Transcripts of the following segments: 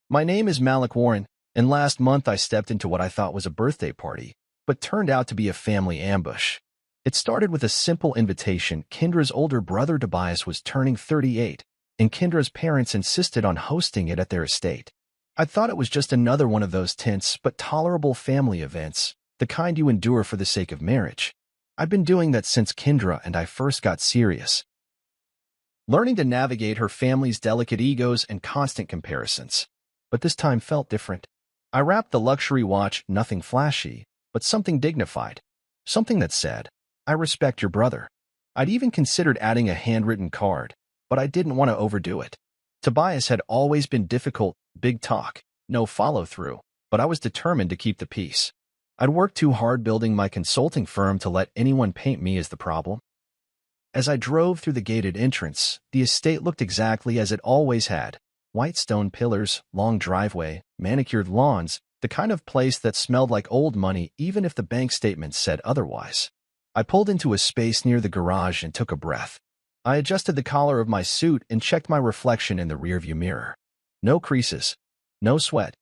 My name is Malik Warren, and last month I stepped into what I thought was a birthday party, but turned out to be a family ambush. It started with a simple invitation. Kendra's older brother Tobias was turning 38, and Kendra's parents insisted on hosting it at their estate. I thought it was just another one of those tense but tolerable family events, the kind you endure for the sake of marriage. I've been doing that since Kendra and I first got serious, learning to navigate her family's delicate egos and constant comparisons. But this time felt different. I wrapped the luxury watch, nothing flashy, but something dignified, something that said, "I respect your brother." I'd even considered adding a handwritten card, but I didn't want to overdo it. Tobias had always been difficult, big talk, no follow-through, but I was determined to keep the peace. I'd worked too hard building my consulting firm to let anyone paint me as the problem. As I drove through the gated entrance, the estate looked exactly as it always had. White stone pillars, long driveway, manicured lawns, the kind of place that smelled like old money even if the bank statements said otherwise. I pulled into a space near the garage and took a breath. I adjusted the collar of my suit and checked my reflection in the rearview mirror. No creases, no sweat.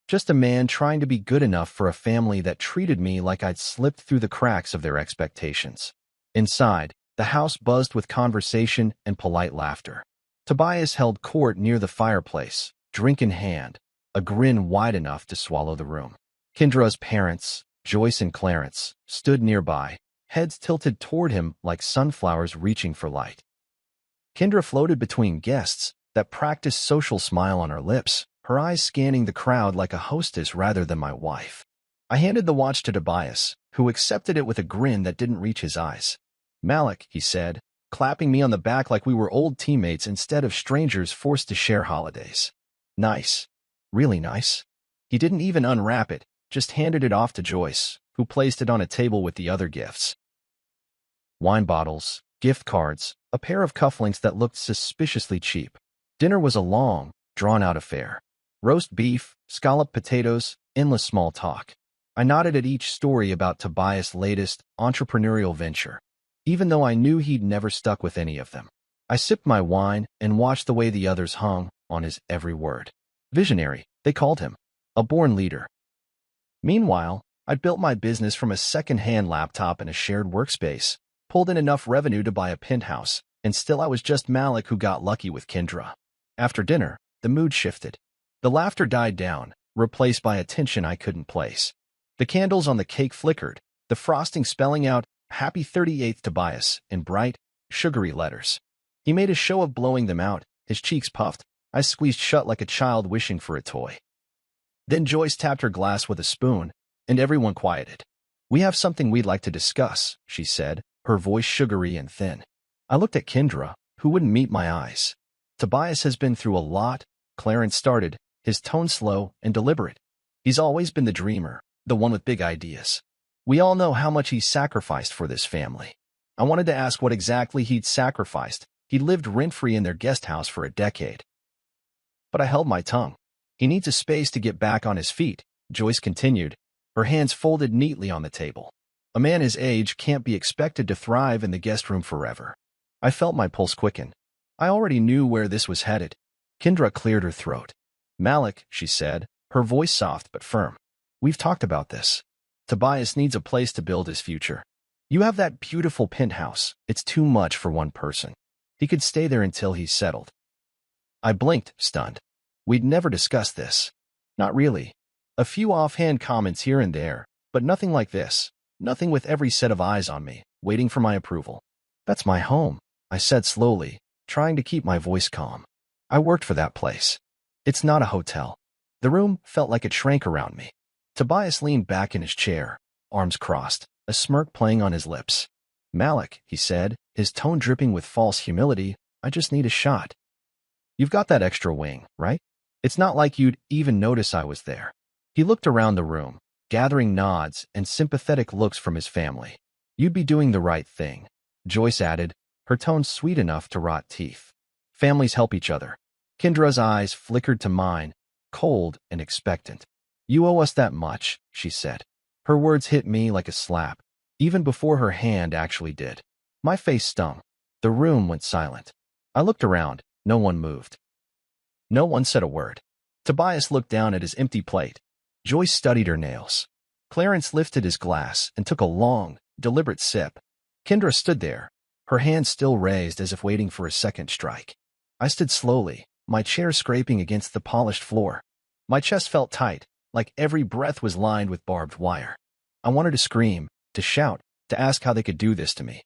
Just a man trying to be good enough for a family that treated me like I'd slipped through the cracks of their expectations. Inside, the house buzzed with conversation and polite laughter. Tobias held court near the fireplace, drink in hand, a grin wide enough to swallow the room. Kendra's parents, Joyce and Clarence, stood nearby, heads tilted toward him like sunflowers reaching for light. Kendra floated between guests, that practiced social smile on her lips, her eyes scanning the crowd like a hostess rather than my wife. I handed the watch to Tobias, who accepted it with a grin that didn't reach his eyes. "Malik," he said, clapping me on the back like we were old teammates instead of strangers forced to share holidays. "Nice. Really nice." He didn't even unwrap it, just handed it off to Joyce, who placed it on a table with the other gifts. Wine bottles, gift cards, a pair of cufflinks that looked suspiciously cheap. Dinner was a long, drawn-out affair. Roast beef, scalloped potatoes, endless small talk. I nodded at each story about Tobias' latest entrepreneurial venture, even though I knew he'd never stuck with any of them. I sipped my wine and watched the way the others hung on his every word. Visionary, they called him. A born leader. Meanwhile, I'd built my business from a second-hand laptop and a shared workspace, pulled in enough revenue to buy a penthouse, and still I was just Malik who got lucky with Kendra. After dinner, the mood shifted. The laughter died down, replaced by a tension I couldn't place. The candles on the cake flickered, the frosting spelling out, "Happy 38th Tobias," in bright, sugary letters. He made a show of blowing them out, his cheeks puffed, eyes squeezed shut like a child wishing for a toy. Then Joyce tapped her glass with a spoon, and everyone quieted. "We have something we'd like to discuss," she said, her voice sugary and thin. I looked at Kendra, who wouldn't meet my eyes. "Tobias has been through a lot," Clarence started, his tone slow and deliberate. "He's always been the dreamer, the one with big ideas. We all know how much he's sacrificed for this family." I wanted to ask what exactly he'd sacrificed. He'd lived rent-free in their guest house for a decade. But I held my tongue. "He needs a space to get back on his feet," Joyce continued, her hands folded neatly on the table. "A man his age can't be expected to thrive in the guest room forever." I felt my pulse quicken. I already knew where this was headed. Kendra cleared her throat. "Malik," she said, her voice soft but firm. "We've talked about this. Tobias needs a place to build his future. You have that beautiful penthouse. It's too much for one person. He could stay there until he's settled." I blinked, stunned. We'd never discussed this. Not really. A few offhand comments here and there, but nothing like this. Nothing with every set of eyes on me, waiting for my approval. "That's my home," I said slowly, trying to keep my voice calm. "I worked for that place. It's not a hotel." The room felt like it shrank around me. Tobias leaned back in his chair, arms crossed, a smirk playing on his lips. "Malik," he said, his tone dripping with false humility, "I just need a shot. You've got that extra wing, right? It's not like you'd even notice I was there." He looked around the room, gathering nods and sympathetic looks from his family. "You'd be doing the right thing," Joyce added, her tone sweet enough to rot teeth. "Families help each other." Kendra's eyes flickered to mine, cold and expectant. "You owe us that much," she said. Her words hit me like a slap, even before her hand actually did. My face stung. The room went silent. I looked around. No one moved. No one said a word. Tobias looked down at his empty plate. Joyce studied her nails. Clarence lifted his glass and took a long, deliberate sip. Kendra stood there, her hand still raised as if waiting for a second strike. I stood slowly, my chair scraping against the polished floor. My chest felt tight, like every breath was lined with barbed wire. I wanted to scream, to shout, to ask how they could do this to me.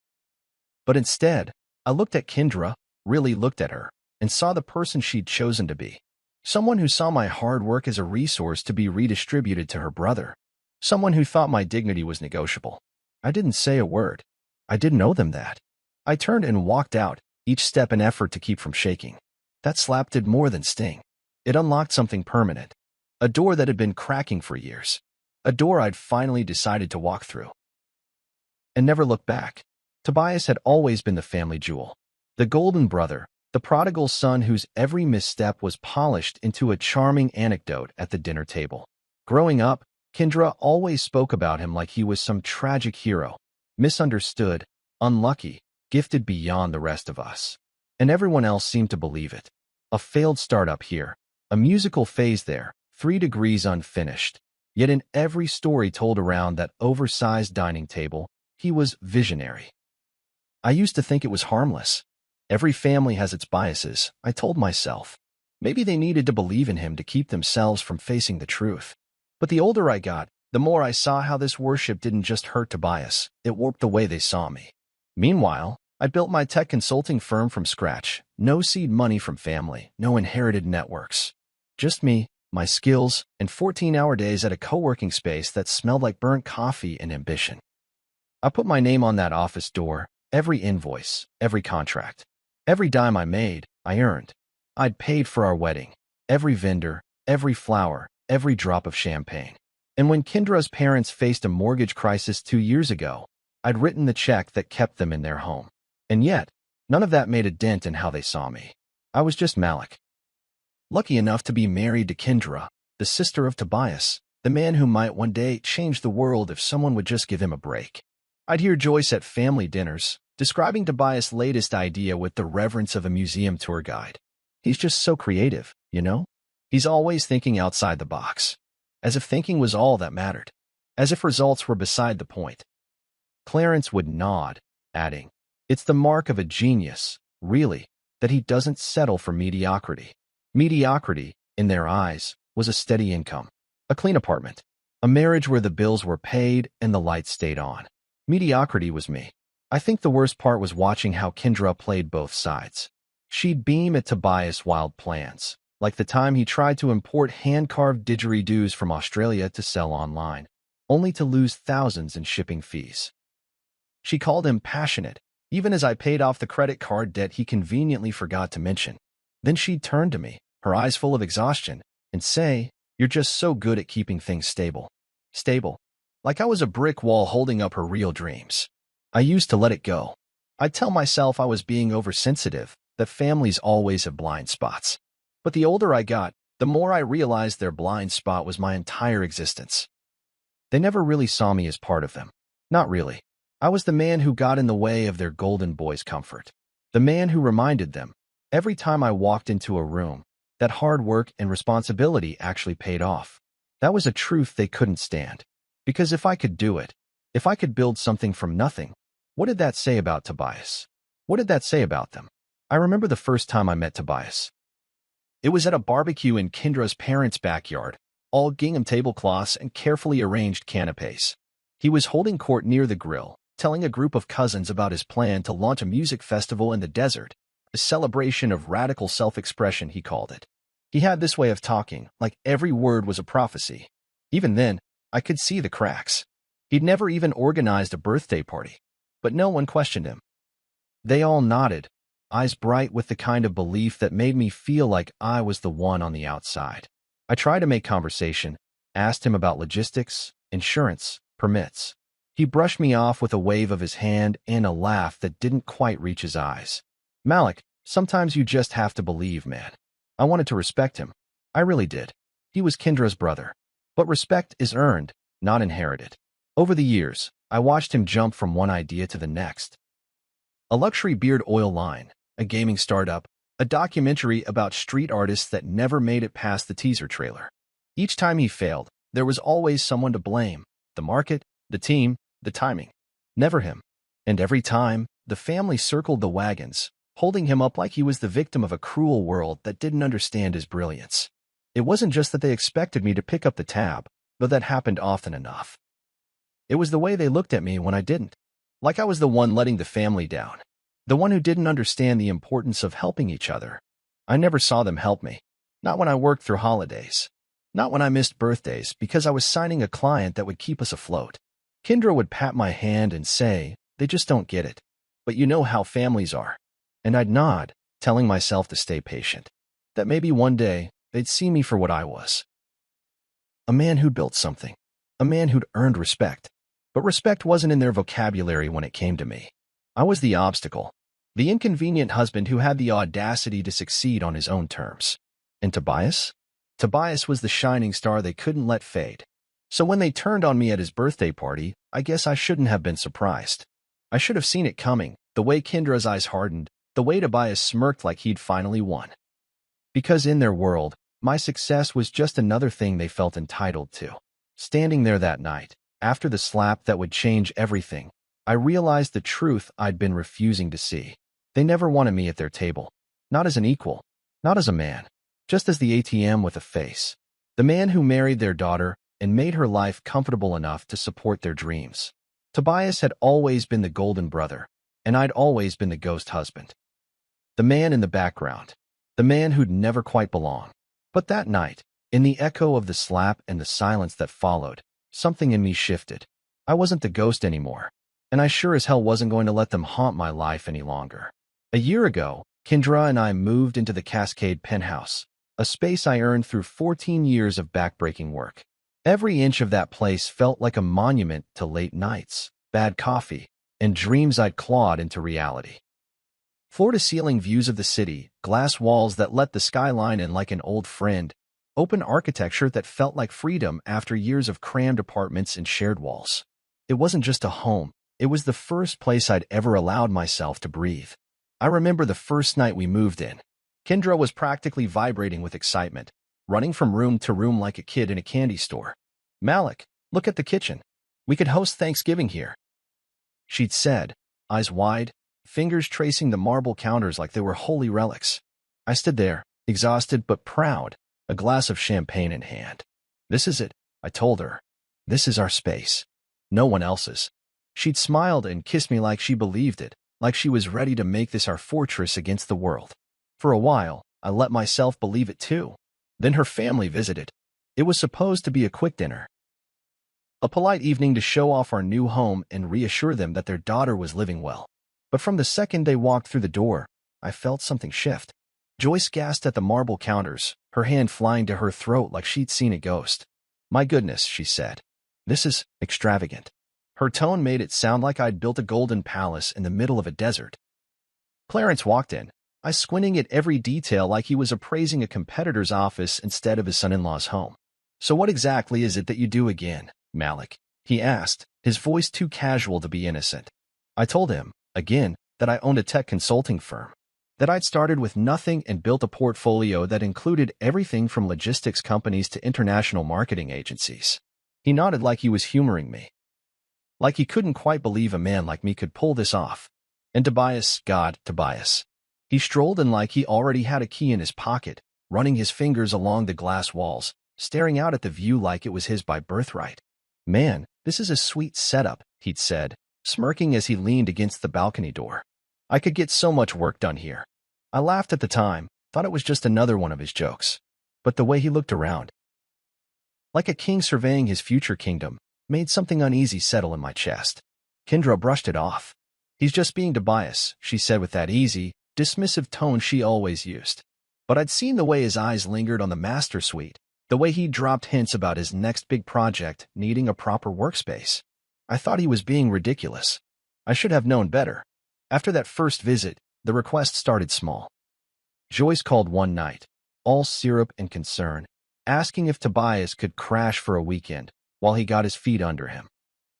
But instead, I looked at Kendra, really looked at her, and saw the person she'd chosen to be. Someone who saw my hard work as a resource to be redistributed to her brother. Someone who thought my dignity was negotiable. I didn't say a word. I didn't owe them that. I turned and walked out, each step an effort to keep from shaking. That slap did more than sting. It unlocked something permanent. A door that had been cracking for years. A door I'd finally decided to walk through. And never look back. Tobias had always been the family jewel. The golden brother, the prodigal son whose every misstep was polished into a charming anecdote at the dinner table. Growing up, Kendra always spoke about him like he was some tragic hero, misunderstood, unlucky, gifted beyond the rest of us. And everyone else seemed to believe it. A failed startup here, a musical phase there, 3 degrees unfinished. Yet in every story told around that oversized dining table, he was visionary. I used to think it was harmless. Every family has its biases, I told myself. Maybe they needed to believe in him to keep themselves from facing the truth. But the older I got, the more I saw how this worship didn't just hurt Tobias, it warped the way they saw me. Meanwhile, I built my tech consulting firm from scratch. No seed money from family, no inherited networks. Just me, my skills, and 14-hour days at a co-working space that smelled like burnt coffee and ambition. I put my name on that office door, every invoice, every contract. Every dime I made, I earned. I'd paid for our wedding, every vendor, every flower, every drop of champagne. And when Kendra's parents faced a mortgage crisis 2 years ago, I'd written the check that kept them in their home. And yet, none of that made a dent in how they saw me. I was just Malik. Lucky enough to be married to Kendra, the sister of Tobias, the man who might one day change the world if someone would just give him a break. I'd hear Joyce at family dinners, describing Tobias' latest idea with the reverence of a museum tour guide. He's just so creative, you know? He's always thinking outside the box. As if thinking was all that mattered. As if results were beside the point. Clarence would nod, adding, "It's the mark of a genius, really, that he doesn't settle for mediocrity." Mediocrity, in their eyes, was a steady income, a clean apartment, a marriage where the bills were paid and the lights stayed on. Mediocrity was me. I think the worst part was watching how Kendra played both sides. She'd beam at Tobias' wild plans, like the time he tried to import hand-carved didgeridoos from Australia to sell online, only to lose thousands in shipping fees. She called him passionate, even as I paid off the credit card debt he conveniently forgot to mention. Then she'd turn to me, her eyes full of exhaustion, and say, "You're just so good at keeping things stable." Stable. Like I was a brick wall holding up her real dreams. I used to let it go. I'd tell myself I was being oversensitive, that families always have blind spots. But the older I got, the more I realized their blind spot was my entire existence. They never really saw me as part of them. Not really. I was the man who got in the way of their golden boy's comfort. The man who reminded them, every time I walked into a room, that hard work and responsibility actually paid off. That was a truth they couldn't stand. Because if I could do it, if I could build something from nothing, what did that say about Tobias? What did that say about them? I remember the first time I met Tobias. It was at a barbecue in Kendra's parents' backyard, all gingham tablecloths and carefully arranged canapes. He was holding court near the grill, telling a group of cousins about his plan to launch a music festival in the desert, a celebration of radical self-expression, he called it. He had this way of talking, like every word was a prophecy. Even then, I could see the cracks. He'd never even organized a birthday party. But no one questioned him. They all nodded, eyes bright with the kind of belief that made me feel like I was the one on the outside. I tried to make conversation, asked him about logistics, insurance, permits. He brushed me off with a wave of his hand and a laugh that didn't quite reach his eyes. "Malik, sometimes you just have to believe, man." I wanted to respect him. I really did. He was Kendra's brother. But respect is earned, not inherited. Over the years, I watched him jump from one idea to the next. A luxury beard oil line, a gaming startup, a documentary about street artists that never made it past the teaser trailer. Each time he failed, there was always someone to blame: the market, the team, the timing. Never him. And every time, the family circled the wagons, holding him up like he was the victim of a cruel world that didn't understand his brilliance. It wasn't just that they expected me to pick up the tab, though that happened often enough. It was the way they looked at me when I didn't. Like I was the one letting the family down. The one who didn't understand the importance of helping each other. I never saw them help me. Not when I worked through holidays. Not when I missed birthdays because I was signing a client that would keep us afloat. Kendra would pat my hand and say, "They just don't get it. But you know how families are." And I'd nod, telling myself to stay patient. That maybe one day, they'd see me for what I was. A man who'd built something. A man who'd earned respect. But respect wasn't in their vocabulary when it came to me. I was the obstacle. The inconvenient husband who had the audacity to succeed on his own terms. And Tobias? Tobias was the shining star they couldn't let fade. So when they turned on me at his birthday party, I guess I shouldn't have been surprised. I should have seen it coming, the way Kendra's eyes hardened, the way Tobias smirked like he'd finally won. Because in their world, my success was just another thing they felt entitled to. Standing there that night, after the slap that would change everything, I realized the truth I'd been refusing to see. They never wanted me at their table. Not as an equal. Not as a man. Just as the ATM with a face. The man who married their daughter and made her life comfortable enough to support their dreams. Tobias had always been the golden brother, and I'd always been the ghost husband. The man in the background. The man who'd never quite belong. But that night, in the echo of the slap and the silence that followed, something in me shifted. I wasn't the ghost anymore, and I sure as hell wasn't going to let them haunt my life any longer. A year ago, Kendra and I moved into the Cascade penthouse, a space I earned through 14 years of backbreaking work. Every inch of that place felt like a monument to late nights, bad coffee, and dreams I'd clawed into reality. Floor-to-ceiling views of the city, glass walls that let the skyline in like an old friend, open architecture that felt like freedom after years of crammed apartments and shared walls. It wasn't just a home, it was the first place I'd ever allowed myself to breathe. I remember the first night we moved in. Kendra was practically vibrating with excitement, running from room to room like a kid in a candy store. "Malik, look at the kitchen. We could host Thanksgiving here," she'd said, eyes wide, fingers tracing the marble counters like they were holy relics. I stood there, exhausted but proud, a glass of champagne in hand. "This is it," I told her. "This is our space. No one else's." She'd smiled and kissed me like she believed it, like she was ready to make this our fortress against the world. For a while, I let myself believe it too. Then her family visited. It was supposed to be a quick dinner. A polite evening to show off our new home and reassure them that their daughter was living well. But from the second they walked through the door, I felt something shift. Joyce gasped at the marble counters, her hand flying to her throat like she'd seen a ghost. "My goodness," she said. "This is extravagant." Her tone made it sound like I'd built a golden palace in the middle of a desert. Clarence walked in, eyes squinting at every detail like he was appraising a competitor's office instead of his son-in-law's home. "So what exactly is it that you do again, Malik?" he asked, his voice too casual to be innocent. I told him, again, that I owned a tech consulting firm, that I'd started with nothing and built a portfolio that included everything from logistics companies to international marketing agencies. He nodded like he was humoring me. Like he couldn't quite believe a man like me could pull this off. And Tobias, God, Tobias. He strolled in like he already had a key in his pocket, running his fingers along the glass walls, staring out at the view like it was his by birthright. "Man, this is a sweet setup," he'd said, smirking as he leaned against the balcony door. "I could get so much work done here." I laughed at the time, thought it was just another one of his jokes. But the way he looked around, like a king surveying his future kingdom, made something uneasy settle in my chest. Kendra brushed it off. "He's just being Tobias," she said with that easy, dismissive tone she always used. But I'd seen the way his eyes lingered on the master suite, the way he dropped hints about his next big project needing a proper workspace. I thought he was being ridiculous. I should have known better. After that first visit, the request started small. Joyce called one night, all syrup and concern, asking if Tobias could crash for a weekend while he got his feet under him.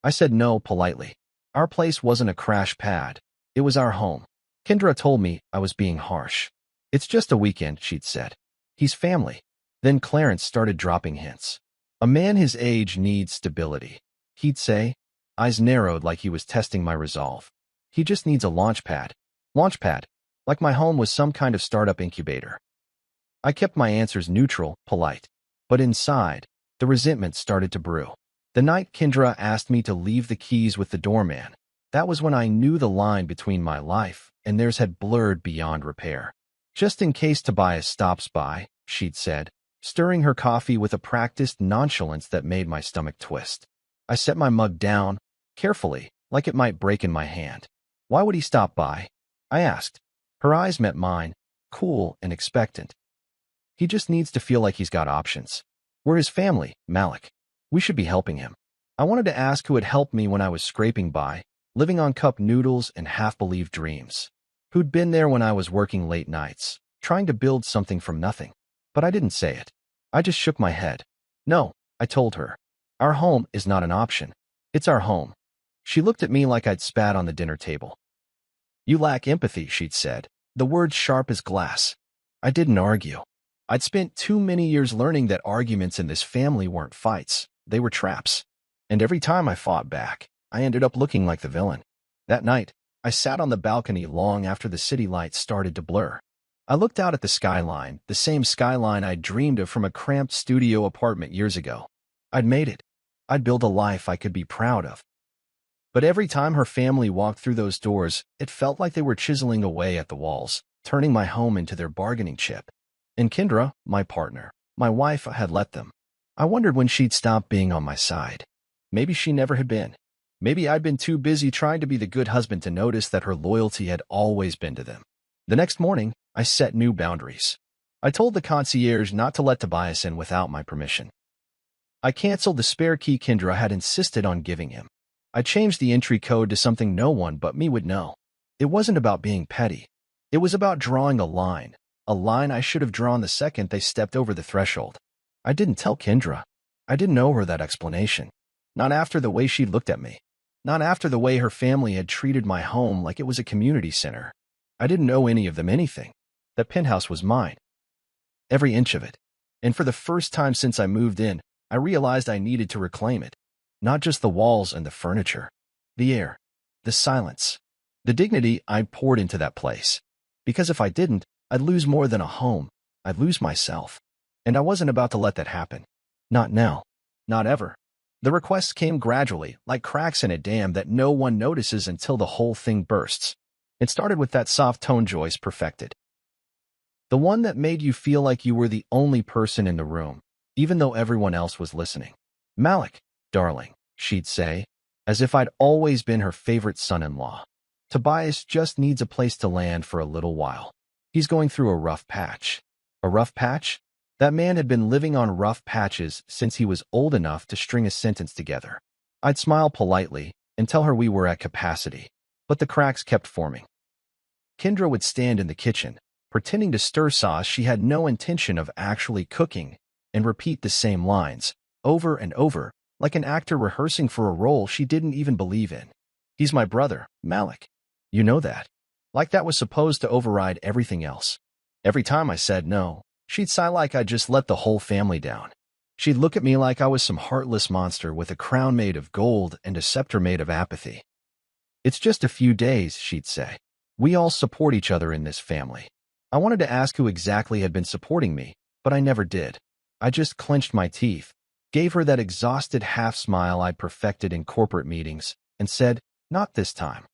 I said no politely. Our place wasn't a crash pad. It was our home. Kendra told me I was being harsh. It's just a weekend, she'd said. He's family. Then Clarence started dropping hints. A man his age needs stability. He'd say, eyes narrowed like he was testing my resolve. He just needs a launch pad. Launch pad, like my home was some kind of startup incubator. I kept my answers neutral, polite. But inside, the resentment started to brew. The night Kendra asked me to leave the keys with the doorman, that was when I knew the line between my life and theirs had blurred beyond repair. Just in case Tobias stops by, she'd said, stirring her coffee with a practiced nonchalance that made my stomach twist. I set my mug down, carefully, like it might break in my hand. Why would he stop by? I asked. Her eyes met mine, cool and expectant. He just needs to feel like he's got options. We're his family, Malik. We should be helping him. I wanted to ask who had helped me when I was scraping by, living on cup noodles and half-believed dreams. Who'd been there when I was working late nights, trying to build something from nothing. But I didn't say it. I just shook my head. No, I told her. Our home is not an option. It's our home. She looked at me like I'd spat on the dinner table. You lack empathy, she'd said, the words sharp as glass. I didn't argue. I'd spent too many years learning that arguments in this family weren't fights. They were traps. And every time I fought back, I ended up looking like the villain. That night, I sat on the balcony long after the city lights started to blur. I looked out at the skyline, the same skyline I'd dreamed of from a cramped studio apartment years ago. I'd made it. I'd built a life I could be proud of. But every time her family walked through those doors, it felt like they were chiseling away at the walls, turning my home into their bargaining chip. And Kendra, my partner, my wife, had let them. I wondered when she'd stop being on my side. Maybe she never had been. Maybe I'd been too busy trying to be the good husband to notice that her loyalty had always been to them. The next morning, I set new boundaries. I told the concierge not to let Tobias in without my permission. I canceled the spare key Kendra had insisted on giving him. I changed the entry code to something no one but me would know. It wasn't about being petty. It was about drawing a line I should have drawn the second they stepped over the threshold. I didn't tell Kendra. I didn't owe her that explanation. Not after the way she looked at me. Not after the way her family had treated my home like it was a community center. I didn't owe any of them anything. That penthouse was mine. Every inch of it. And for the first time since I moved in, I realized I needed to reclaim it. Not just the walls and the furniture. The air. The silence. The dignity I'd poured into that place. Because if I didn't, I'd lose more than a home. I'd lose myself. And I wasn't about to let that happen. Not now. Not ever. The requests came gradually, like cracks in a dam that no one notices until the whole thing bursts. It started with that soft tone Joyce perfected. The one that made you feel like you were the only person in the room, even though everyone else was listening. Malik, darling, she'd say, as if I'd always been her favorite son-in-law. Tobias just needs a place to land for a little while. He's going through a rough patch. A rough patch? That man had been living on rough patches since he was old enough to string a sentence together. I'd smile politely and tell her we were at capacity, but the cracks kept forming. Kendra would stand in the kitchen, pretending to stir sauce she had no intention of actually cooking, and repeat the same lines, over and over, like an actor rehearsing for a role she didn't even believe in. He's my brother, Malik. You know that. Like that was supposed to override everything else. Every time I said no, she'd sigh like I'd just let the whole family down. She'd look at me like I was some heartless monster with a crown made of gold and a scepter made of apathy. It's just a few days, she'd say. We all support each other in this family. I wanted to ask who exactly had been supporting me, but I never did. I just clenched my teeth, gave her that exhausted half-smile I'd perfected in corporate meetings, and said, not this time.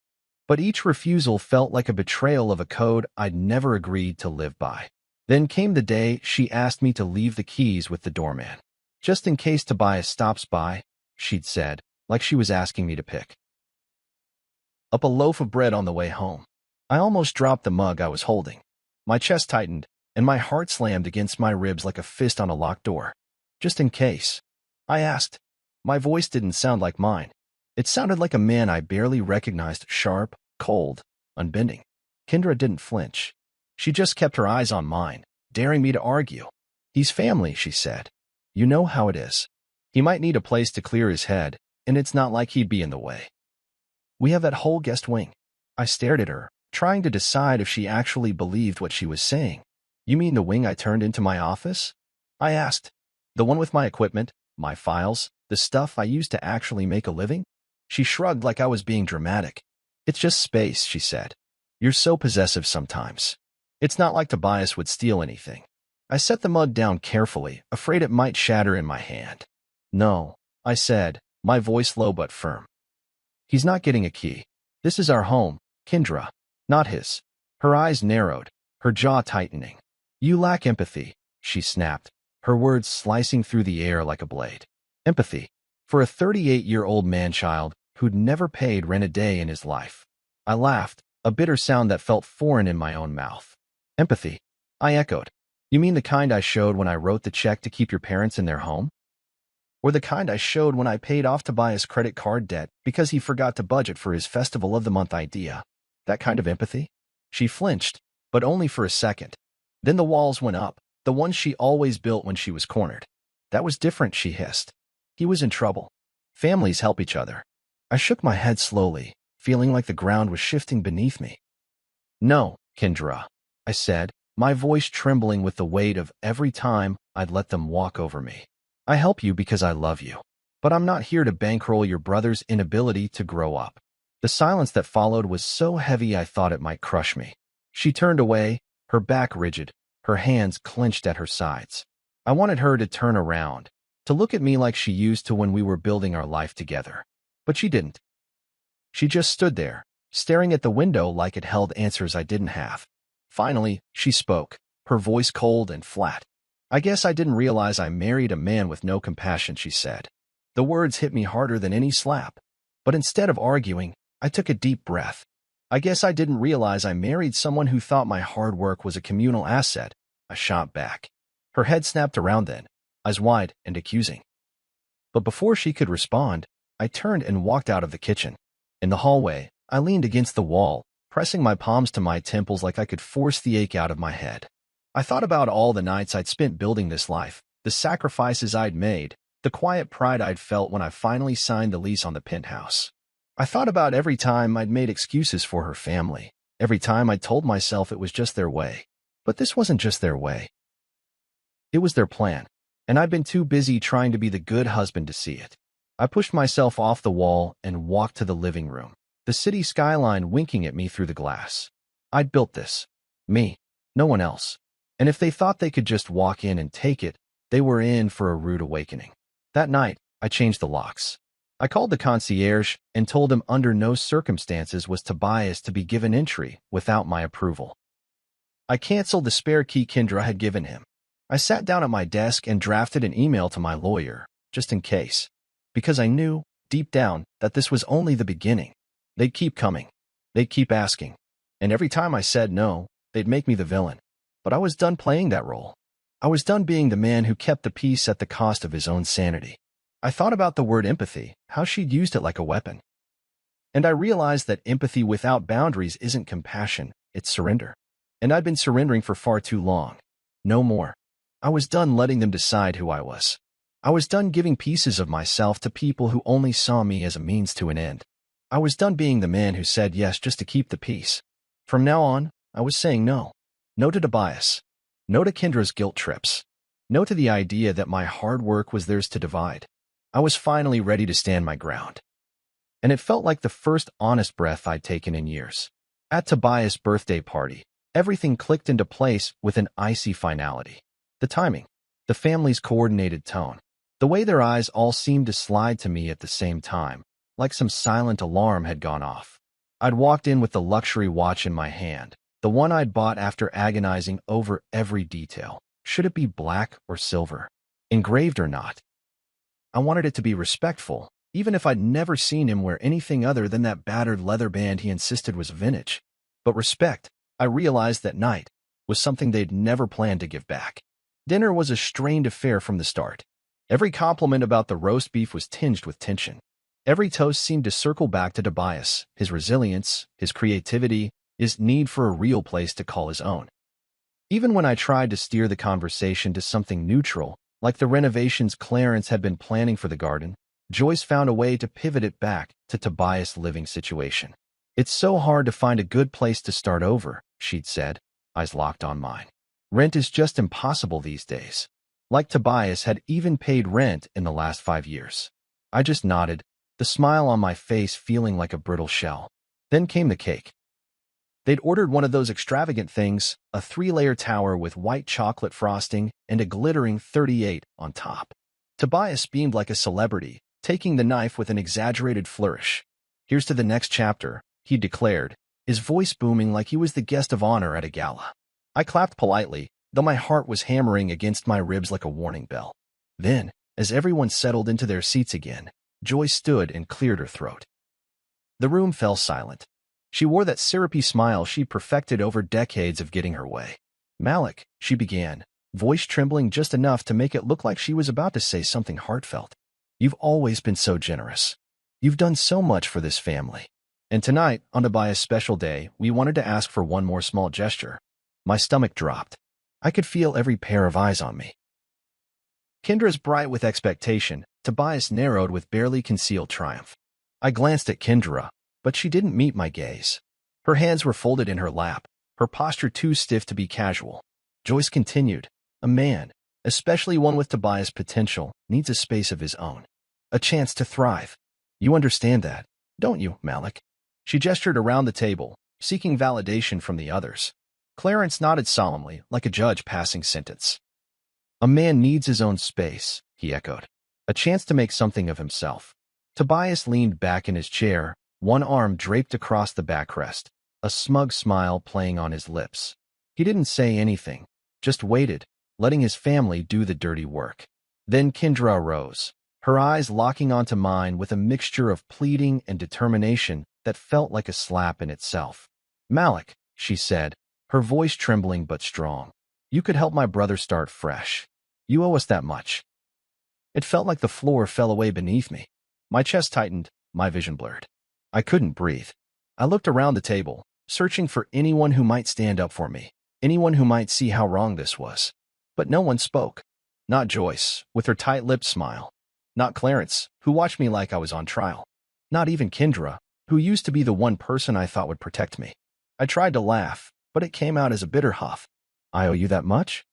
But each refusal felt like a betrayal of a code I'd never agreed to live by. Then came the day she asked me to leave the keys with the doorman. Just in case Tobias stops by, she'd said, like she was asking me to pick up a loaf of bread on the way home. I almost dropped the mug I was holding. My chest tightened, and my heart slammed against my ribs like a fist on a locked door. Just in case. I asked. My voice didn't sound like mine. It sounded like a man I barely recognized, sharp, cold, unbending. Kendra didn't flinch. She just kept her eyes on mine, daring me to argue. He's family, she said. You know how it is. He might need a place to clear his head, and it's not like he'd be in the way. We have that whole guest wing. I stared at her, trying to decide if she actually believed what she was saying. You mean the wing I turned into my office? I asked. The one with my equipment, my files, the stuff I used to actually make a living? She shrugged like I was being dramatic. It's just space, she said. You're so possessive sometimes. It's not like Tobias would steal anything. I set the mug down carefully, afraid it might shatter in my hand. No, I said, my voice low but firm. He's not getting a key. This is our home, Kendra, not his. Her eyes narrowed, her jaw tightening. You lack empathy, she snapped, her words slicing through the air like a blade. Empathy. For a 38-year-old man-child who'd never paid rent a day in his life. I laughed, a bitter sound that felt foreign in my own mouth. Empathy. I echoed. You mean the kind I showed when I wrote the check to keep your parents in their home? Or the kind I showed when I paid off Tobias' credit card debt because he forgot to budget for his Festival of the Month idea? That kind of empathy? She flinched, but only for a second. Then the walls went up, the ones she always built when she was cornered. That was different, she hissed. He was in trouble. Families help each other. I shook my head slowly, feeling like the ground was shifting beneath me. No, Kendra, I said, my voice trembling with the weight of every time I'd let them walk over me. I help you because I love you. But I'm not here to bankroll your brother's inability to grow up. The silence that followed was so heavy I thought it might crush me. She turned away, her back rigid, her hands clenched at her sides. I wanted her to turn around, to look at me like she used to when we were building our life together. But she didn't. She just stood there, staring at the window like it held answers I didn't have. Finally, she spoke, her voice cold and flat. I guess I didn't realize I married a man with no compassion, she said. The words hit me harder than any slap. But instead of arguing, I took a deep breath. I guess I didn't realize I married someone who thought my hard work was a communal asset. I shot back. Her head snapped around then, eyes wide and accusing. But before she could respond, I turned and walked out of the kitchen. In the hallway, I leaned against the wall, pressing my palms to my temples like I could force the ache out of my head. I thought about all the nights I'd spent building this life, the sacrifices I'd made, the quiet pride I'd felt when I finally signed the lease on the penthouse. I thought about every time I'd made excuses for her family, every time I told myself it was just their way. But this wasn't just their way. It was their plan, and I'd been too busy trying to be the good husband to see it. I pushed myself off the wall and walked to the living room, the city skyline winking at me through the glass. I'd built this. Me. No one else. And if they thought they could just walk in and take it, they were in for a rude awakening. That night, I changed the locks. I called the concierge and told him under no circumstances was Tobias to be given entry without my approval. I canceled the spare key Kendra had given him. I sat down at my desk and drafted an email to my lawyer, just in case. Because I knew, deep down, that this was only the beginning. They'd keep coming. They'd keep asking. And every time I said no, they'd make me the villain. But I was done playing that role. I was done being the man who kept the peace at the cost of his own sanity. I thought about the word empathy, how she'd used it like a weapon. And I realized that empathy without boundaries isn't compassion, it's surrender. And I'd been surrendering for far too long. No more. I was done letting them decide who I was. I was done giving pieces of myself to people who only saw me as a means to an end. I was done being the man who said yes just to keep the peace. From now on, I was saying no. No to Tobias. No to Kendra's guilt trips. No to the idea that my hard work was theirs to divide. I was finally ready to stand my ground. And it felt like the first honest breath I'd taken in years. At Tobias' birthday party, everything clicked into place with an icy finality. The timing, the family's coordinated tone, the way their eyes all seemed to slide to me at the same time, like some silent alarm had gone off. I'd walked in with the luxury watch in my hand, the one I'd bought after agonizing over every detail. Should it be black or silver? Engraved or not? I wanted it to be respectful, even if I'd never seen him wear anything other than that battered leather band he insisted was vintage. But respect, I realized that night, was something they'd never planned to give back. Dinner was a strained affair from the start. Every compliment about the roast beef was tinged with tension. Every toast seemed to circle back to Tobias, his resilience, his creativity, his need for a real place to call his own. Even when I tried to steer the conversation to something neutral, like the renovations Clarence had been planning for the garden, Joyce found a way to pivot it back to Tobias' living situation. It's so hard to find a good place to start over, she'd said, eyes locked on mine. Rent is just impossible these days. Like Tobias had even paid rent in the last 5 years. I just nodded, the smile on my face feeling like a brittle shell. Then came the cake. They'd ordered one of those extravagant things, a 3-layer tower with white chocolate frosting and a glittering 38 on top. Tobias beamed like a celebrity, taking the knife with an exaggerated flourish. "Here's to the next chapter," he declared, his voice booming like he was the guest of honor at a gala. I clapped politely, though my heart was hammering against my ribs like a warning bell. Then, as everyone settled into their seats again, Joy stood and cleared her throat. The room fell silent. She wore that syrupy smile she'd perfected over decades of getting her way. "Malik," she began, voice trembling just enough to make it look like she was about to say something heartfelt. "You've always been so generous. You've done so much for this family. And tonight, on Tobias' special day, we wanted to ask for one more small gesture." My stomach dropped. I could feel every pair of eyes on me. Kendra's bright with expectation, Tobias narrowed with barely concealed triumph. I glanced at Kendra, but she didn't meet my gaze. Her hands were folded in her lap, her posture too stiff to be casual. Joyce continued, "A man, especially one with Tobias' potential, needs a space of his own. A chance to thrive. You understand that, don't you, Malik?" She gestured around the table, seeking validation from the others. Clarence nodded solemnly, like a judge passing sentence. "A man needs his own space," he echoed. "A chance to make something of himself." Tobias leaned back in his chair, one arm draped across the backrest, a smug smile playing on his lips. He didn't say anything, just waited, letting his family do the dirty work. Then Kendra rose, her eyes locking onto mine with a mixture of pleading and determination that felt like a slap in itself. "Malik," she said, her voice trembling but strong, "you could help my brother start fresh. You owe us that much." It felt like the floor fell away beneath me. My chest tightened, my vision blurred. I couldn't breathe. I looked around the table, searching for anyone who might stand up for me, anyone who might see how wrong this was. But no one spoke. Not Joyce, with her tight-lipped smile. Not Clarence, who watched me like I was on trial. Not even Kendra, who used to be the one person I thought would protect me. I tried to laugh, but it came out as a bitter huff. "I owe you that much?"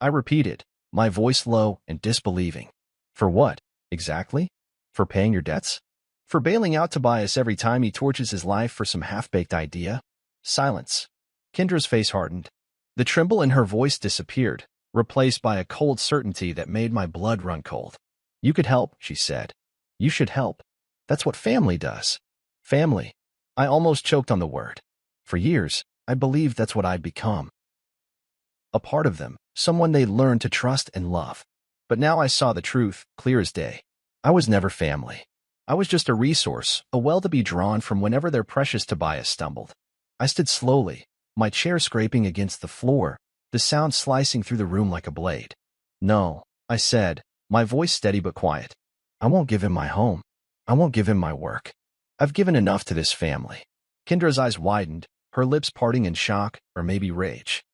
I repeated, my voice low and disbelieving. "For what, exactly? For paying your debts? For bailing out Tobias every time he torches his life for some half-baked idea?" Silence. Kendra's face hardened. The tremble in her voice disappeared, replaced by a cold certainty that made my blood run cold. "You could help," she said. "You should help. That's what family does." Family. I almost choked on the word. For years, I believed that's what I'd become. A part of them, someone they'd learned to trust and love. But now I saw the truth, clear as day. I was never family. I was just a resource, a well to be drawn from whenever their precious Tobias stumbled. I stood slowly, my chair scraping against the floor, the sound slicing through the room like a blade. "No," I said, my voice steady but quiet. "I won't give him my home. I won't give him my work. I've given enough to this family." Kendra's eyes widened, her lips parting in shock or maybe rage.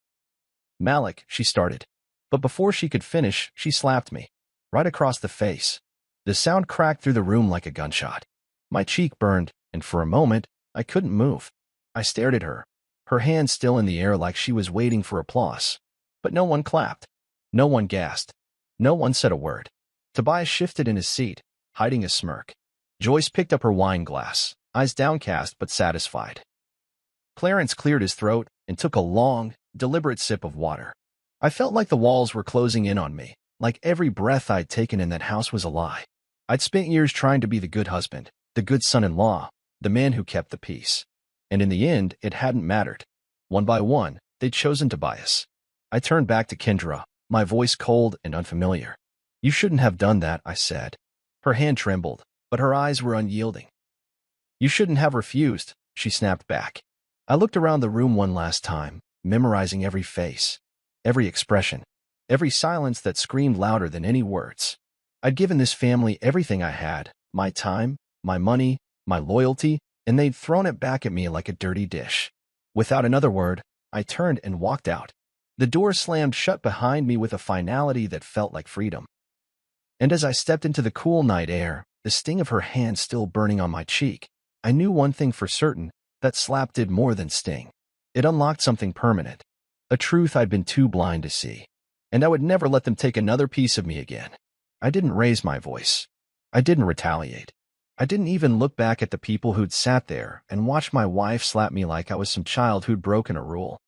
"Malik," she started. But before she could finish, she slapped me, right across the face. The sound cracked through the room like a gunshot. My cheek burned, and for a moment, I couldn't move. I stared at her, her hand still in the air like she was waiting for applause. But no one clapped. No one gasped. No one said a word. Tobias shifted in his seat, hiding a smirk. Joyce picked up her wine glass, eyes downcast but satisfied. Clarence cleared his throat and took a long, deliberate sip of water. I felt like the walls were closing in on me, like every breath I'd taken in that house was a lie. I'd spent years trying to be the good husband, the good son-in-law, the man who kept the peace. And in the end, it hadn't mattered. One by one, they'd chosen Tobias. I turned back to Kendra, my voice cold and unfamiliar. "You shouldn't have done that," I said. Her hand trembled, but her eyes were unyielding. "You shouldn't have refused," she snapped back. I looked around the room one last time, memorizing every face, every expression, every silence that screamed louder than any words. I'd given this family everything I had, my time, my money, my loyalty, and they'd thrown it back at me like a dirty dish. Without another word, I turned and walked out. The door slammed shut behind me with a finality that felt like freedom. And as I stepped into the cool night air, the sting of her hand still burning on my cheek, I knew one thing for certain, that slap did more than sting. It unlocked something permanent. a truth I'd been too blind to see. And I would never let them take another piece of me again. I didn't raise my voice. I didn't retaliate. I didn't even look back at the people who'd sat there and watched my wife slap me like I was some child who'd broken a rule.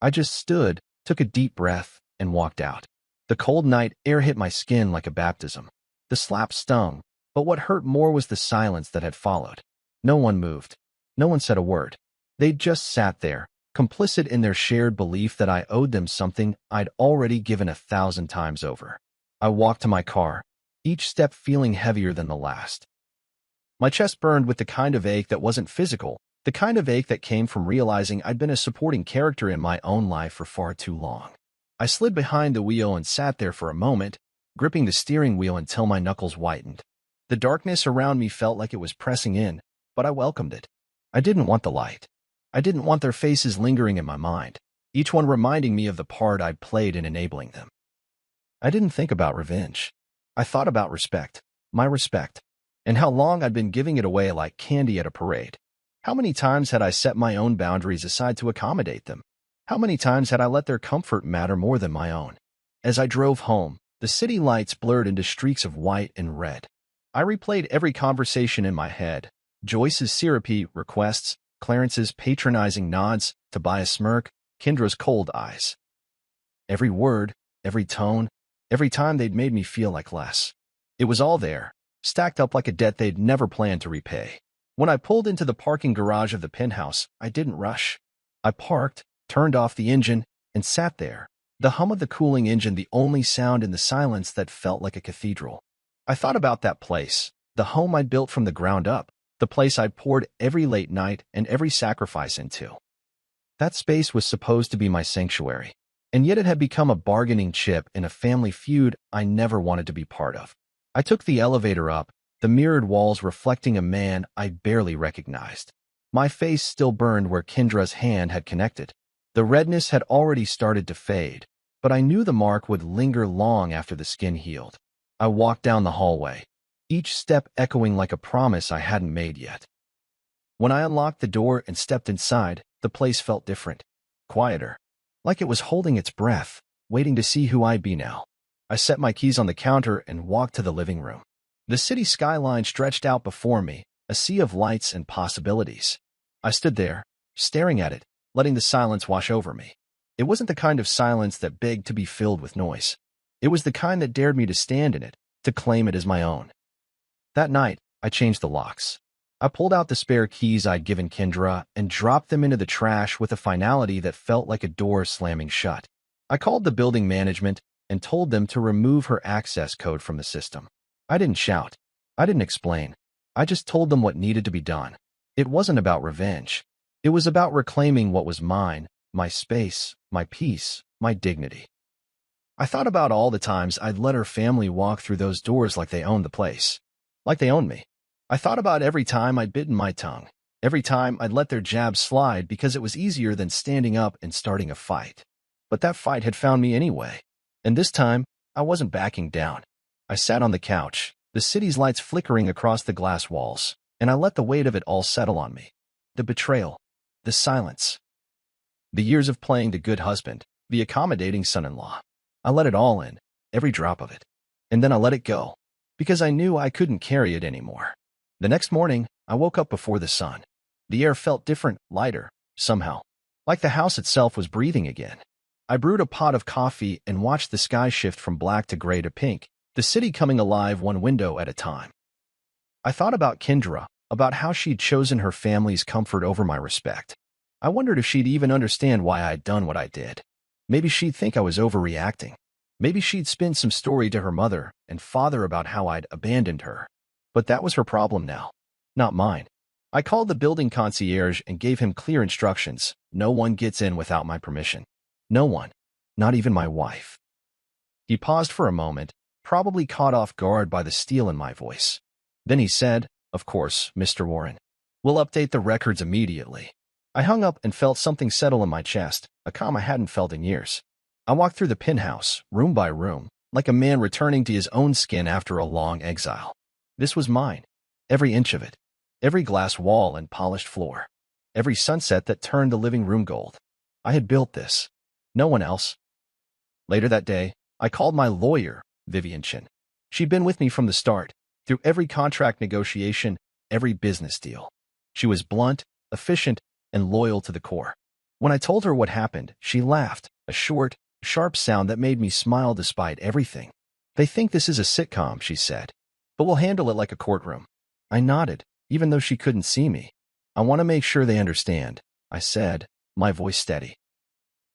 I just stood, took a deep breath, and walked out. The cold night air hit my skin like a baptism. The slap stung, but what hurt more was the silence that had followed. No one moved. No one said a word. They'd just sat there, complicit in their shared belief that I owed them something I'd already given 1,000 times over. I walked to my car, each step feeling heavier than the last. My chest burned with the kind of ache that wasn't physical, the kind of ache that came from realizing I'd been a supporting character in my own life for far too long. I slid behind the wheel and sat there for a moment, gripping the steering wheel until my knuckles whitened. The darkness around me felt like it was pressing in, but I welcomed it. I didn't want the light. I didn't want their faces lingering in my mind, each one reminding me of the part I'd played in enabling them. I didn't think about revenge. I thought about respect, my respect, and how long I'd been giving it away like candy at a parade. How many times had I set my own boundaries aside to accommodate them? How many times had I let their comfort matter more than my own? As I drove home, the city lights blurred into streaks of white and red. I replayed every conversation in my head, Joyce's syrupy requests, Clarence's patronizing nods, Tobias' smirk, Kendra's cold eyes. Every word, every tone, every time they'd made me feel like less. It was all there, stacked up like a debt they'd never planned to repay. When I pulled into the parking garage of the penthouse, I didn't rush. I parked, turned off the engine, and sat there, the hum of the cooling engine the only sound in the silence that felt like a cathedral. I thought about that place, the home I'd built from the ground up, the place I'd poured every late night and every sacrifice into. That space was supposed to be my sanctuary, and yet it had become a bargaining chip in a family feud I never wanted to be part of. I took the elevator up, the mirrored walls reflecting a man I barely recognized. My face still burned where Kendra's hand had connected. The redness had already started to fade, but I knew the mark would linger long after the skin healed. I walked down the hallway, each step echoing like a promise I hadn't made yet. When I unlocked the door and stepped inside, the place felt different, quieter, like it was holding its breath, waiting to see who I'd be now. I set my keys on the counter and walked to the living room. The city skyline stretched out before me, a sea of lights and possibilities. I stood there, staring at it, letting the silence wash over me. It wasn't the kind of silence that begged to be filled with noise. It was the kind that dared me to stand in it, to claim it as my own. That night, I changed the locks. I pulled out the spare keys I'd given Kendra and dropped them into the trash with a finality that felt like a door slamming shut. I called the building management and told them to remove her access code from the system. I didn't shout. I didn't explain. I just told them what needed to be done. It wasn't about revenge. It was about reclaiming what was mine, my space, my peace, my dignity. I thought about all the times I'd let her family walk through those doors like they owned the place. Like they owned me. I thought about every time I'd bitten my tongue. Every time I'd let their jabs slide because it was easier than standing up and starting a fight. But that fight had found me anyway. And this time, I wasn't backing down. I sat on the couch, the city's lights flickering across the glass walls, and I let the weight of it all settle on me. The betrayal. The silence. The years of playing the good husband, the accommodating son-in-law. I let it all in, every drop of it. And then I let it go, because I knew I couldn't carry it anymore. The next morning, I woke up before the sun. The air felt different, lighter, somehow. Like the house itself was breathing again. I brewed a pot of coffee and watched the sky shift from black to gray to pink, the city coming alive one window at a time. I thought about Kendra, about how she'd chosen her family's comfort over my respect. I wondered if she'd even understand why I'd done what I did. Maybe she'd think I was overreacting. Maybe she'd spin some story to her mother and father about how I'd abandoned her. But that was her problem now, not mine. I called the building concierge and gave him clear instructions. No one gets in without my permission. No one, not even my wife. He paused for a moment, probably caught off guard by the steel in my voice. Then he said, "Of course, Mr. Warren. We'll update the records immediately." I hung up and felt something settle in my chest, a calm I hadn't felt in years. I walked through the penthouse, room by room, like a man returning to his own skin after a long exile. This was mine, every inch of it, every glass wall and polished floor, every sunset that turned the living room gold. I had built this. No one else. Later that day, I called my lawyer, Vivian Chin. She'd been with me from the start, through every contract negotiation, every business deal. She was blunt, efficient, and loyal to the core. When I told her what happened, she laughed, a short, sharp sound that made me smile despite everything. They think this is a sitcom, she said, but we'll handle it like a courtroom. I nodded, even though she couldn't see me. I want to make sure they understand, I said, my voice steady.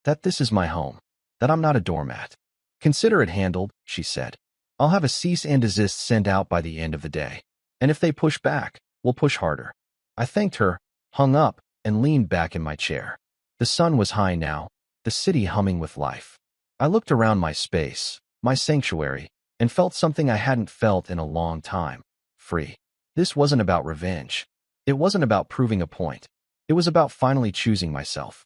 That this is my home, that I'm not a doormat. Consider it handled, she said. I'll have a cease and desist sent out by the end of the day. And if they push back, we'll push harder. I thanked her, hung up, and leaned back in my chair. The sun was high now, the city humming with life. I looked around my space, my sanctuary, and felt something I hadn't felt in a long time. Free. This wasn't about revenge. It wasn't about proving a point. It was about finally choosing myself.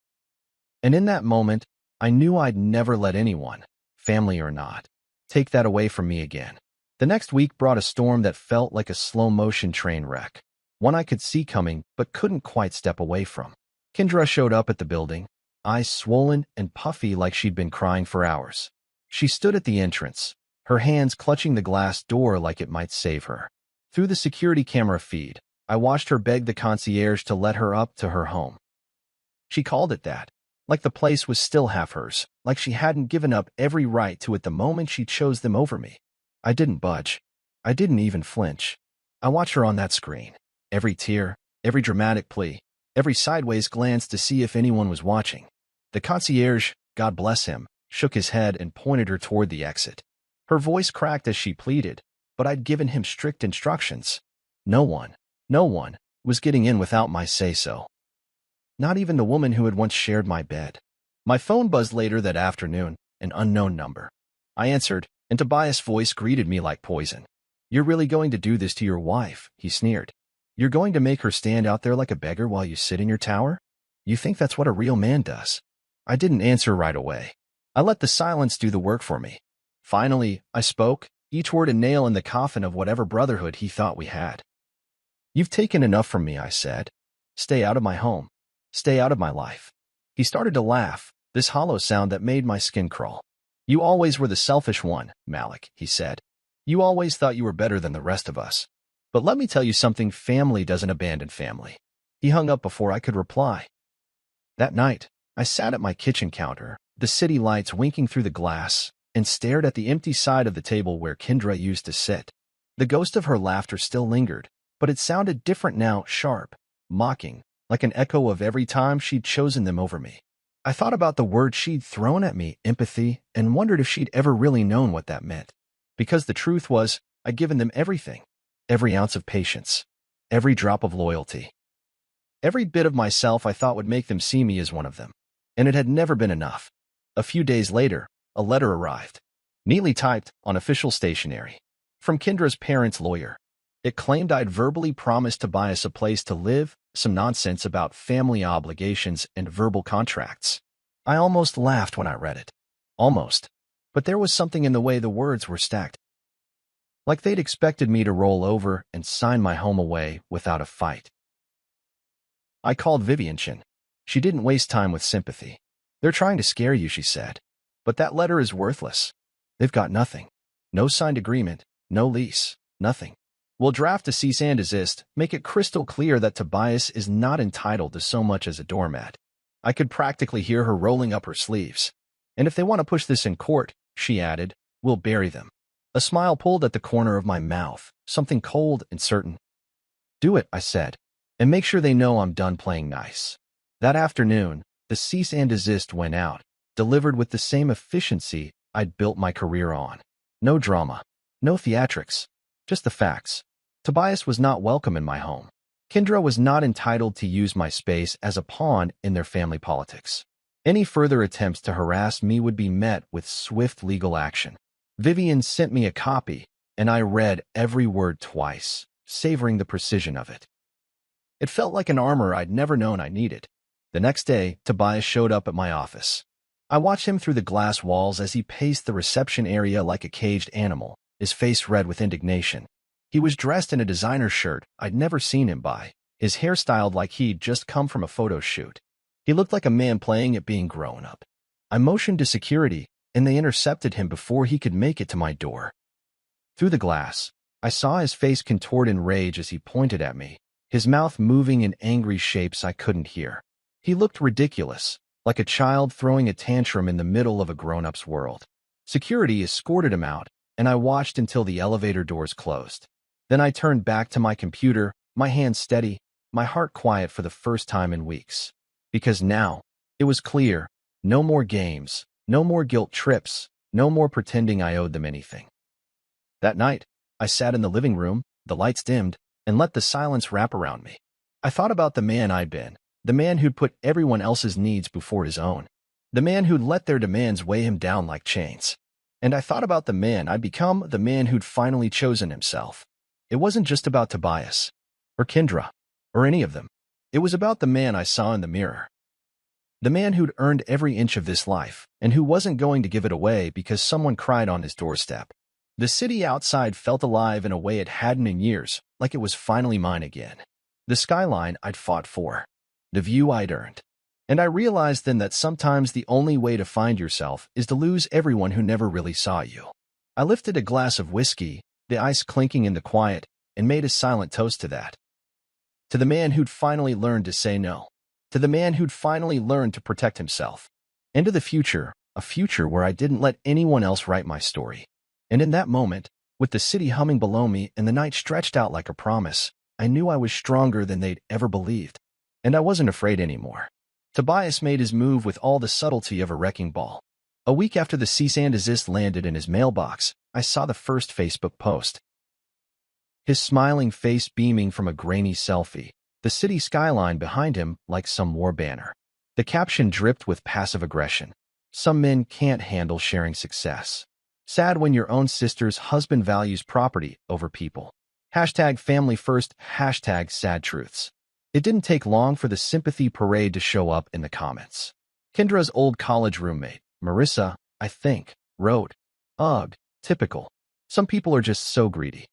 And in that moment, I knew I'd never let anyone, family or not, take that away from me again. The next week brought a storm that felt like a slow-motion train wreck, one I could see coming but couldn't quite step away from. Kendra showed up at the building, eyes swollen and puffy like she'd been crying for hours. She stood at the entrance, her hands clutching the glass door like it might save her. Through the security camera feed, I watched her beg the concierge to let her up to her home. She called it that, like the place was still half hers, like she hadn't given up every right to it the moment she chose them over me. I didn't budge. I didn't even flinch. I watched her on that screen. Every tear, every dramatic plea, every sideways glance to see if anyone was watching. The concierge, God bless him, shook his head and pointed her toward the exit. Her voice cracked as she pleaded, but I'd given him strict instructions. No one was getting in without my say-so. Not even the woman who had once shared my bed. My phone buzzed later that afternoon, an unknown number. I answered, and Tobias' voice greeted me like poison. You're really going to do this to your wife, he sneered. You're going to make her stand out there like a beggar while you sit in your tower? You think that's what a real man does? I didn't answer right away. I let the silence do the work for me. Finally, I spoke, each word a nail in the coffin of whatever brotherhood he thought we had. You've taken enough from me, I said. Stay out of my home. Stay out of my life. He started to laugh, this hollow sound that made my skin crawl. You always were the selfish one, Malik, he said. You always thought you were better than the rest of us. But let me tell you something, family doesn't abandon family. He hung up before I could reply. That night, I sat at my kitchen counter, the city lights winking through the glass, and stared at the empty side of the table where Kendra used to sit. The ghost of her laughter still lingered, but it sounded different now, sharp, mocking, like an echo of every time she'd chosen them over me. I thought about the word she'd thrown at me, empathy, and wondered if she'd ever really known what that meant. Because the truth was, I'd given them everything, every ounce of patience, every drop of loyalty. Every bit of myself I thought would make them see me as one of them. And it had never been enough. A few days later, a letter arrived, neatly typed on official stationery, from Kendra's parents' lawyer. It claimed I'd verbally promised Tobias a place to live, some nonsense about family obligations and verbal contracts. I almost laughed when I read it. Almost. But there was something in the way the words were stacked. Like they'd expected me to roll over and sign my home away without a fight. I called Vivian Chin. She didn't waste time with sympathy. They're trying to scare you, she said. But that letter is worthless. They've got nothing. No signed agreement, no lease, nothing. We'll draft a cease and desist, make it crystal clear that Tobias is not entitled to so much as a doormat. I could practically hear her rolling up her sleeves. And if they want to push this in court, she added, we'll bury them. A smile pulled at the corner of my mouth, something cold and certain. Do it, I said, and make sure they know I'm done playing nice. That afternoon, the cease and desist went out, delivered with the same efficiency I'd built my career on. No drama, no theatrics, just the facts. Tobias was not welcome in my home. Kendra was not entitled to use my space as a pawn in their family politics. Any further attempts to harass me would be met with swift legal action. Vivian sent me a copy, and I read every word twice, savoring the precision of it. It felt like an armor I'd never known I needed. The next day, Tobias showed up at my office. I watched him through the glass walls as he paced the reception area like a caged animal, his face red with indignation. He was dressed in a designer shirt I'd never seen him buy, his hair styled like he'd just come from a photo shoot. He looked like a man playing at being grown up. I motioned to security, and they intercepted him before he could make it to my door. Through the glass, I saw his face contort in rage as he pointed at me, his mouth moving in angry shapes I couldn't hear. He looked ridiculous, like a child throwing a tantrum in the middle of a grown-up's world. Security escorted him out, and I watched until the elevator doors closed. Then I turned back to my computer, my hands steady, my heart quiet for the first time in weeks. Because now, it was clear, no more games, no more guilt trips, no more pretending I owed them anything. That night, I sat in the living room, the lights dimmed, and let the silence wrap around me. I thought about the man I'd been, the man who'd put everyone else's needs before his own, the man who'd let their demands weigh him down like chains. And I thought about the man I'd become, the man who'd finally chosen himself. It wasn't just about Tobias, or Kendra, or any of them. It was about the man I saw in the mirror. The man who'd earned every inch of this life, and who wasn't going to give it away because someone cried on his doorstep. The city outside felt alive in a way it hadn't in years, like it was finally mine again. The skyline I'd fought for. The view I'd earned. And I realized then that sometimes the only way to find yourself is to lose everyone who never really saw you. I lifted a glass of whiskey, the ice clinking in the quiet, and made a silent toast to that. To the man who'd finally learned to say no. To the man who'd finally learned to protect himself. And to the future, a future where I didn't let anyone else write my story. And in that moment, with the city humming below me and the night stretched out like a promise, I knew I was stronger than they'd ever believed. And I wasn't afraid anymore. Tobias made his move with all the subtlety of a wrecking ball. A week after the cease and desist landed in his mailbox, I saw the first Facebook post. His smiling face beaming from a grainy selfie, the city skyline behind him like some war banner. The caption dripped with passive aggression. Some men can't handle sharing success. Sad when your own sister's husband values property over people. Hashtag family first, hashtag sad truths. It didn't take long for the sympathy parade to show up in the comments. Kendra's old college roommate, Marissa, I think, wrote, "Ugh, typical. Some people are just so greedy."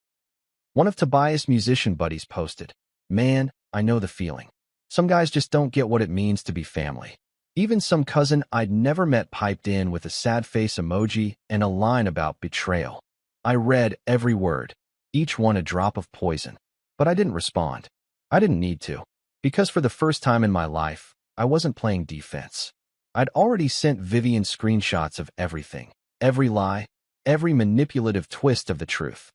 One of Tobias' musician buddies posted, "Man, I know the feeling. Some guys just don't get what it means to be family." Even some cousin I'd never met piped in with a sad face emoji and a line about betrayal. I read every word, each one a drop of poison. But I didn't respond. I didn't need to. Because for the first time in my life, I wasn't playing defense. I'd already sent Vivian screenshots of everything, every lie, every manipulative twist of the truth.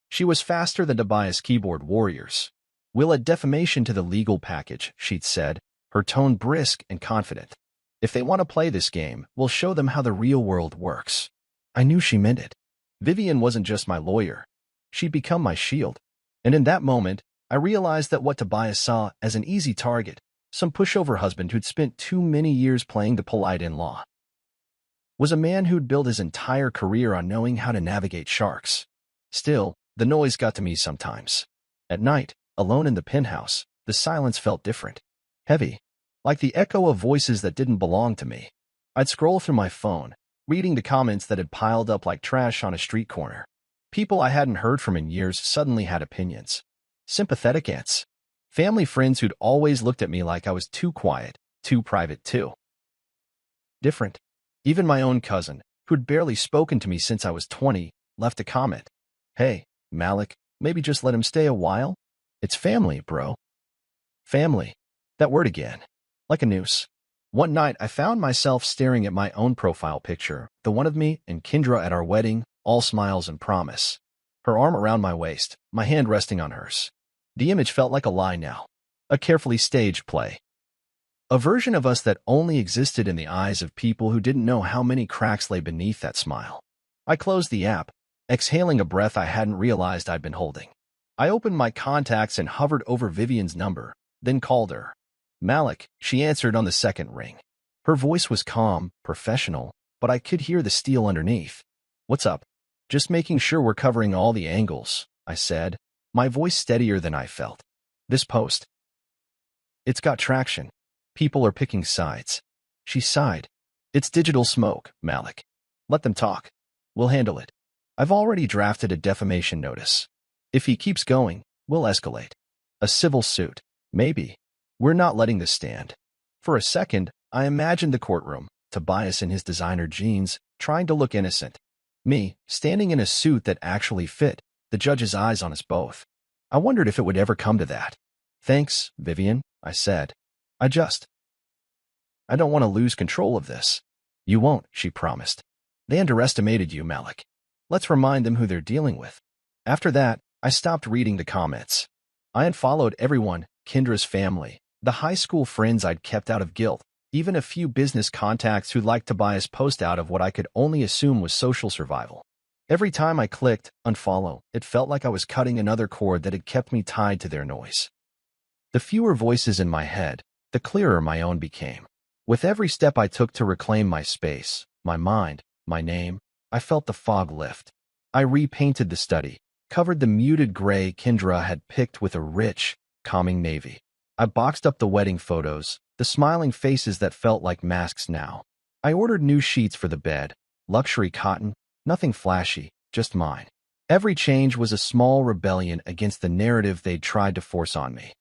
She was faster than Tobias' keyboard warriors. "We'll add defamation to the legal package," she'd said, her tone brisk and confident. "If they want to play this game, we'll show them how the real world works." I knew she meant it. Vivian wasn't just my lawyer. She'd become my shield. And in that moment, I realized that what Tobias saw as an easy target, some pushover husband who'd spent too many years playing the polite in-law, was a man who'd built his entire career on knowing how to navigate sharks. Still, the noise got to me sometimes. At night, alone in the penthouse, the silence felt different. Heavy, like the echo of voices that didn't belong to me. I'd scroll through my phone, reading the comments that had piled up like trash on a street corner. People I hadn't heard from in years suddenly had opinions. Sympathetic aunts. Family friends who'd always looked at me like I was too quiet, too private, too different. Even my own cousin, who'd barely spoken to me since I was 20, left a comment. "Hey, Malik, maybe just let him stay a while? It's family, bro." Family. That word again. Like a noose. One night, I found myself staring at my own profile picture, the one of me and Kendra at our wedding, all smiles and promise. Her arm around my waist, my hand resting on hers. The image felt like a lie now. A carefully staged play. A version of us that only existed in the eyes of people who didn't know how many cracks lay beneath that smile. I closed the app, exhaling a breath I hadn't realized I'd been holding. I opened my contacts and hovered over Vivian's number, then called her. "Malik," she answered on the second ring. Her voice was calm, professional, but I could hear the steel underneath. "What's up?" "Just making sure we're covering all the angles," I said, my voice steadier than I felt. "This post. It's got traction. People are picking sides." She sighed. "It's digital smoke, Malik. Let them talk. We'll handle it. I've already drafted a defamation notice. If he keeps going, we'll escalate. A civil suit. Maybe. We're not letting this stand." For a second, I imagined the courtroom, Tobias in his designer jeans, trying to look innocent. Me, standing in a suit that actually fit, the judge's eyes on us both. I wondered if it would ever come to that. "Thanks, Vivian," I said. I don't want to lose control of this." "You won't," she promised. "They underestimated you, Malik. Let's remind them who they're dealing with." After that, I stopped reading the comments. I unfollowed everyone, Kendra's family, the high school friends I'd kept out of guilt, even a few business contacts who liked Tobias' post out of what I could only assume was social survival. Every time I clicked unfollow, it felt like I was cutting another cord that had kept me tied to their noise. The fewer voices in my head, the clearer my own became. With every step I took to reclaim my space, my mind, my name, I felt the fog lift. I repainted the study, covered the muted gray Kendra had picked with a rich, calming navy. I boxed up the wedding photos, the smiling faces that felt like masks now. I ordered new sheets for the bed, luxury cotton, nothing flashy, just mine. Every change was a small rebellion against the narrative they'd tried to force on me.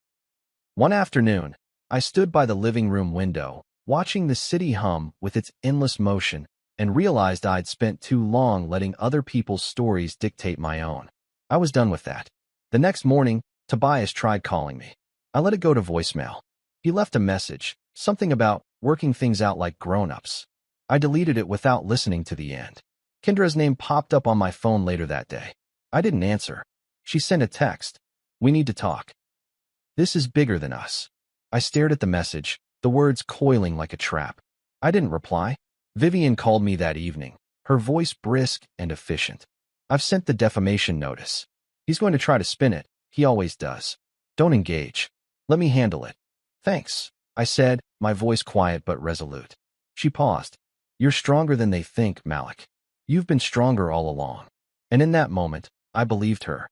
One afternoon, I stood by the living room window, watching the city hum with its endless motion, and realized I'd spent too long letting other people's stories dictate my own. I was done with that. The next morning, Tobias tried calling me. I let it go to voicemail. He left a message, something about working things out like grown-ups. I deleted it without listening to the end. Kendra's name popped up on my phone later that day. I didn't answer. She sent a text. "We need to talk. This is bigger than us." I stared at the message, the words coiling like a trap. I didn't reply. Vivian called me that evening, her voice brisk and efficient. "I've sent the defamation notice. He's going to try to spin it. He always does. Don't engage. Let me handle it." "Thanks," I said, my voice quiet but resolute. She paused. "You're stronger than they think, Malik. You've been stronger all along." And in that moment, I believed her.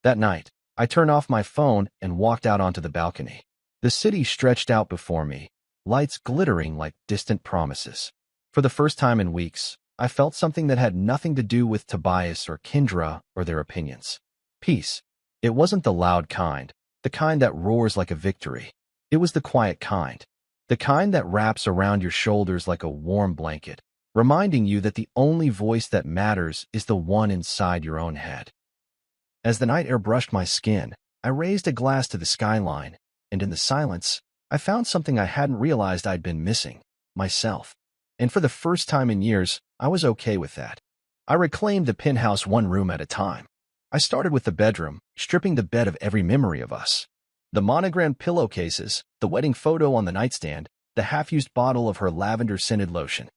That night, I turned off my phone and walked out onto the balcony. The city stretched out before me, lights glittering like distant promises. For the first time in weeks, I felt something that had nothing to do with Tobias or Kendra or their opinions. Peace. It wasn't the loud kind, the kind that roars like a victory. It was the quiet kind, the kind that wraps around your shoulders like a warm blanket, reminding you that the only voice that matters is the one inside your own head. As the night air brushed my skin, I raised a glass to the skyline, and in the silence, I found something I hadn't realized I'd been missing, myself. And for the first time in years, I was okay with that. I reclaimed the penthouse one room at a time. I started with the bedroom, stripping the bed of every memory of us. The monogrammed pillowcases, the wedding photo on the nightstand, the half-used bottle of her lavender-scented lotion.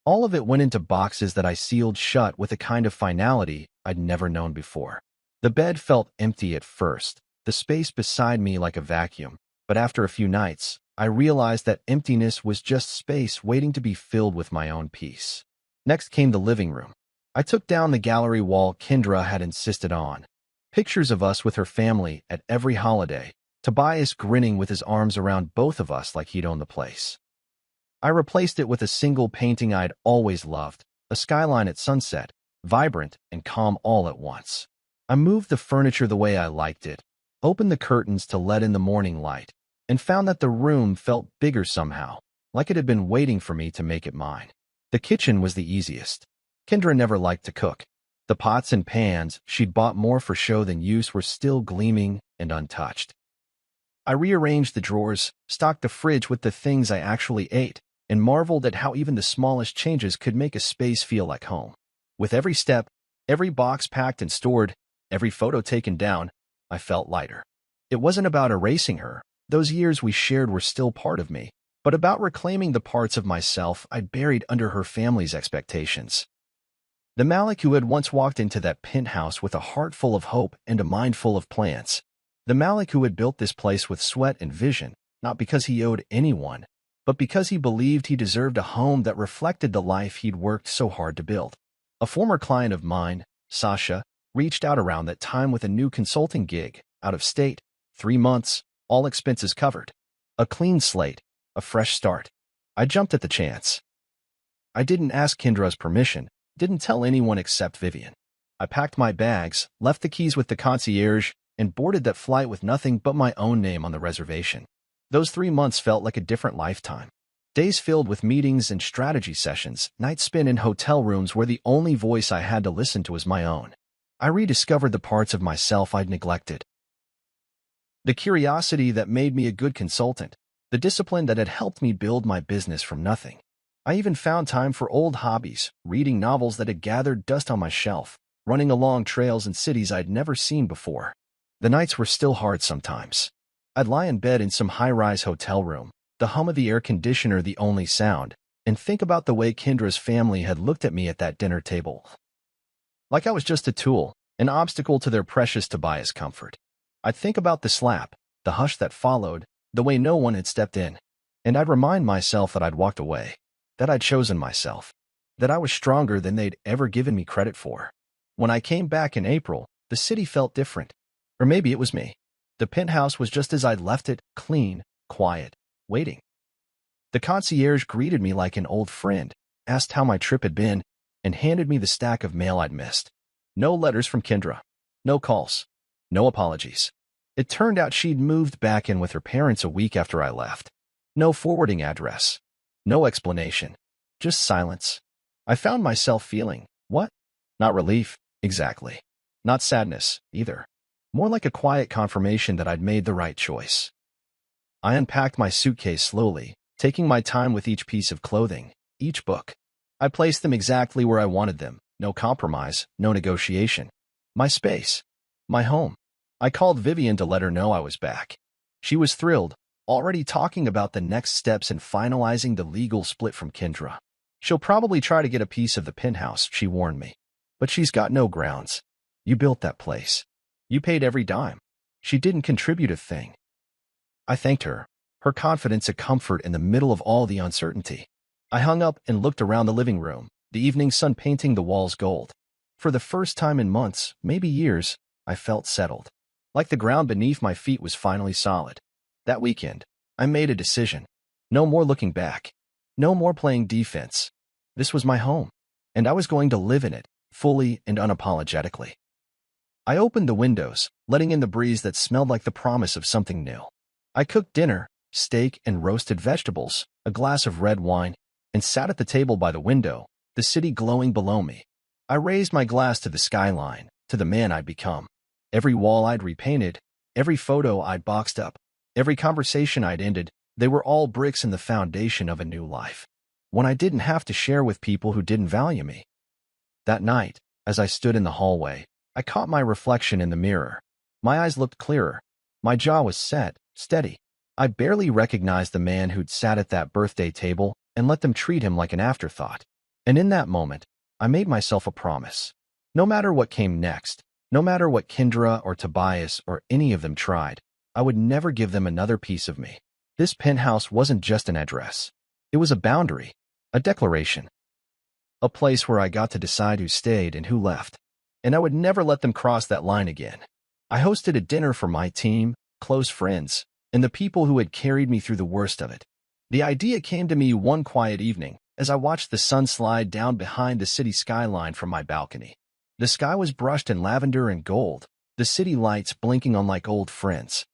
All of it went into boxes that I sealed shut with a kind of finality I'd never known before. The bed felt empty at first, the space beside me like a vacuum, but after a few nights, I realized that emptiness was just space waiting to be filled with my own peace. Next came the living room. I took down the gallery wall Kendra had insisted on. Pictures of us with her family at every holiday, Tobias grinning with his arms around both of us like he'd owned the place. I replaced it with a single painting I'd always loved, a skyline at sunset, vibrant and calm all at once. I moved the furniture the way I liked it, opened the curtains to let in the morning light, and found that the room felt bigger somehow, like it had been waiting for me to make it mine. The kitchen was the easiest. Kendra never liked to cook. The pots and pans she'd bought more for show than use were still gleaming and untouched. I rearranged the drawers, stocked the fridge with the things I actually ate, and marveled at how even the smallest changes could make a space feel like home. With every step, every box packed and stored, every photo taken down, I felt lighter. It wasn't about erasing her. Those years we shared were still part of me, but about reclaiming the parts of myself I'd buried under her family's expectations. The Malik who had once walked into that penthouse with a heart full of hope and a mind full of plans. The Malik who had built this place with sweat and vision, not because he owed anyone, but because he believed he deserved a home that reflected the life he'd worked so hard to build. A former client of mine, Sasha, reached out around that time with a new consulting gig, out of state, 3 months, all expenses covered. A clean slate, a fresh start. I jumped at the chance. I didn't ask Kendra's permission, didn't tell anyone except Vivian. I packed my bags, left the keys with the concierge, and boarded that flight with nothing but my own name on the reservation. Those 3 months felt like a different lifetime. Days filled with meetings and strategy sessions, nights spent in hotel rooms where the only voice I had to listen to was my own. I rediscovered the parts of myself I'd neglected. The curiosity that made me a good consultant, the discipline that had helped me build my business from nothing. I even found time for old hobbies, reading novels that had gathered dust on my shelf, running along trails in cities I'd never seen before. The nights were still hard sometimes. I'd lie in bed in some high-rise hotel room, the hum of the air conditioner the only sound, and think about the way Kendra's family had looked at me at that dinner table. Like I was just a tool, an obstacle to their precious Tobias comfort. I'd think about the slap, the hush that followed, the way no one had stepped in, and I'd remind myself that I'd walked away, that I'd chosen myself, that I was stronger than they'd ever given me credit for. When I came back in April, the city felt different. Or maybe it was me. The penthouse was just as I'd left it, clean, quiet, waiting. The concierge greeted me like an old friend, asked how my trip had been, and handed me the stack of mail I'd missed. No letters from Kendra. No calls. No apologies. It turned out she'd moved back in with her parents a week after I left. No forwarding address. No explanation. Just silence. I found myself feeling, what? Not relief, exactly. Not sadness, either. More like a quiet confirmation that I'd made the right choice. I unpacked my suitcase slowly, taking my time with each piece of clothing, each book. I placed them exactly where I wanted them. No compromise, no negotiation. My space. My home. I called Vivian to let her know I was back. She was thrilled, already talking about the next steps in finalizing the legal split from Kendra. She'll probably try to get a piece of the penthouse, she warned me. But she's got no grounds. You built that place. You paid every dime. She didn't contribute a thing. I thanked her, her confidence a comfort in the middle of all the uncertainty. I hung up and looked around the living room, the evening sun painting the walls gold. For the first time in months, maybe years, I felt settled. Like the ground beneath my feet was finally solid. That weekend, I made a decision. No more looking back. No more playing defense. This was my home, and I was going to live in it, fully and unapologetically. I opened the windows, letting in the breeze that smelled like the promise of something new. I cooked dinner, steak and roasted vegetables, a glass of red wine, and sat at the table by the window, the city glowing below me. I raised my glass to the skyline, to the man I'd become. Every wall I'd repainted, every photo I'd boxed up, every conversation I'd ended, they were all bricks in the foundation of a new life. One I didn't have to share with people who didn't value me. That night, as I stood in the hallway, I caught my reflection in the mirror. My eyes looked clearer. My jaw was set, steady. I barely recognized the man who'd sat at that birthday table and let them treat him like an afterthought. And in that moment, I made myself a promise. No matter what came next, no matter what Kendra or Tobias or any of them tried, I would never give them another piece of me. This penthouse wasn't just an address. It was a boundary, a declaration. A place where I got to decide who stayed and who left. And I would never let them cross that line again. I hosted a dinner for my team, close friends, and the people who had carried me through the worst of it. The idea came to me one quiet evening as I watched the sun slide down behind the city skyline from my balcony. The sky was brushed in lavender and gold, the city lights blinking on like old friends.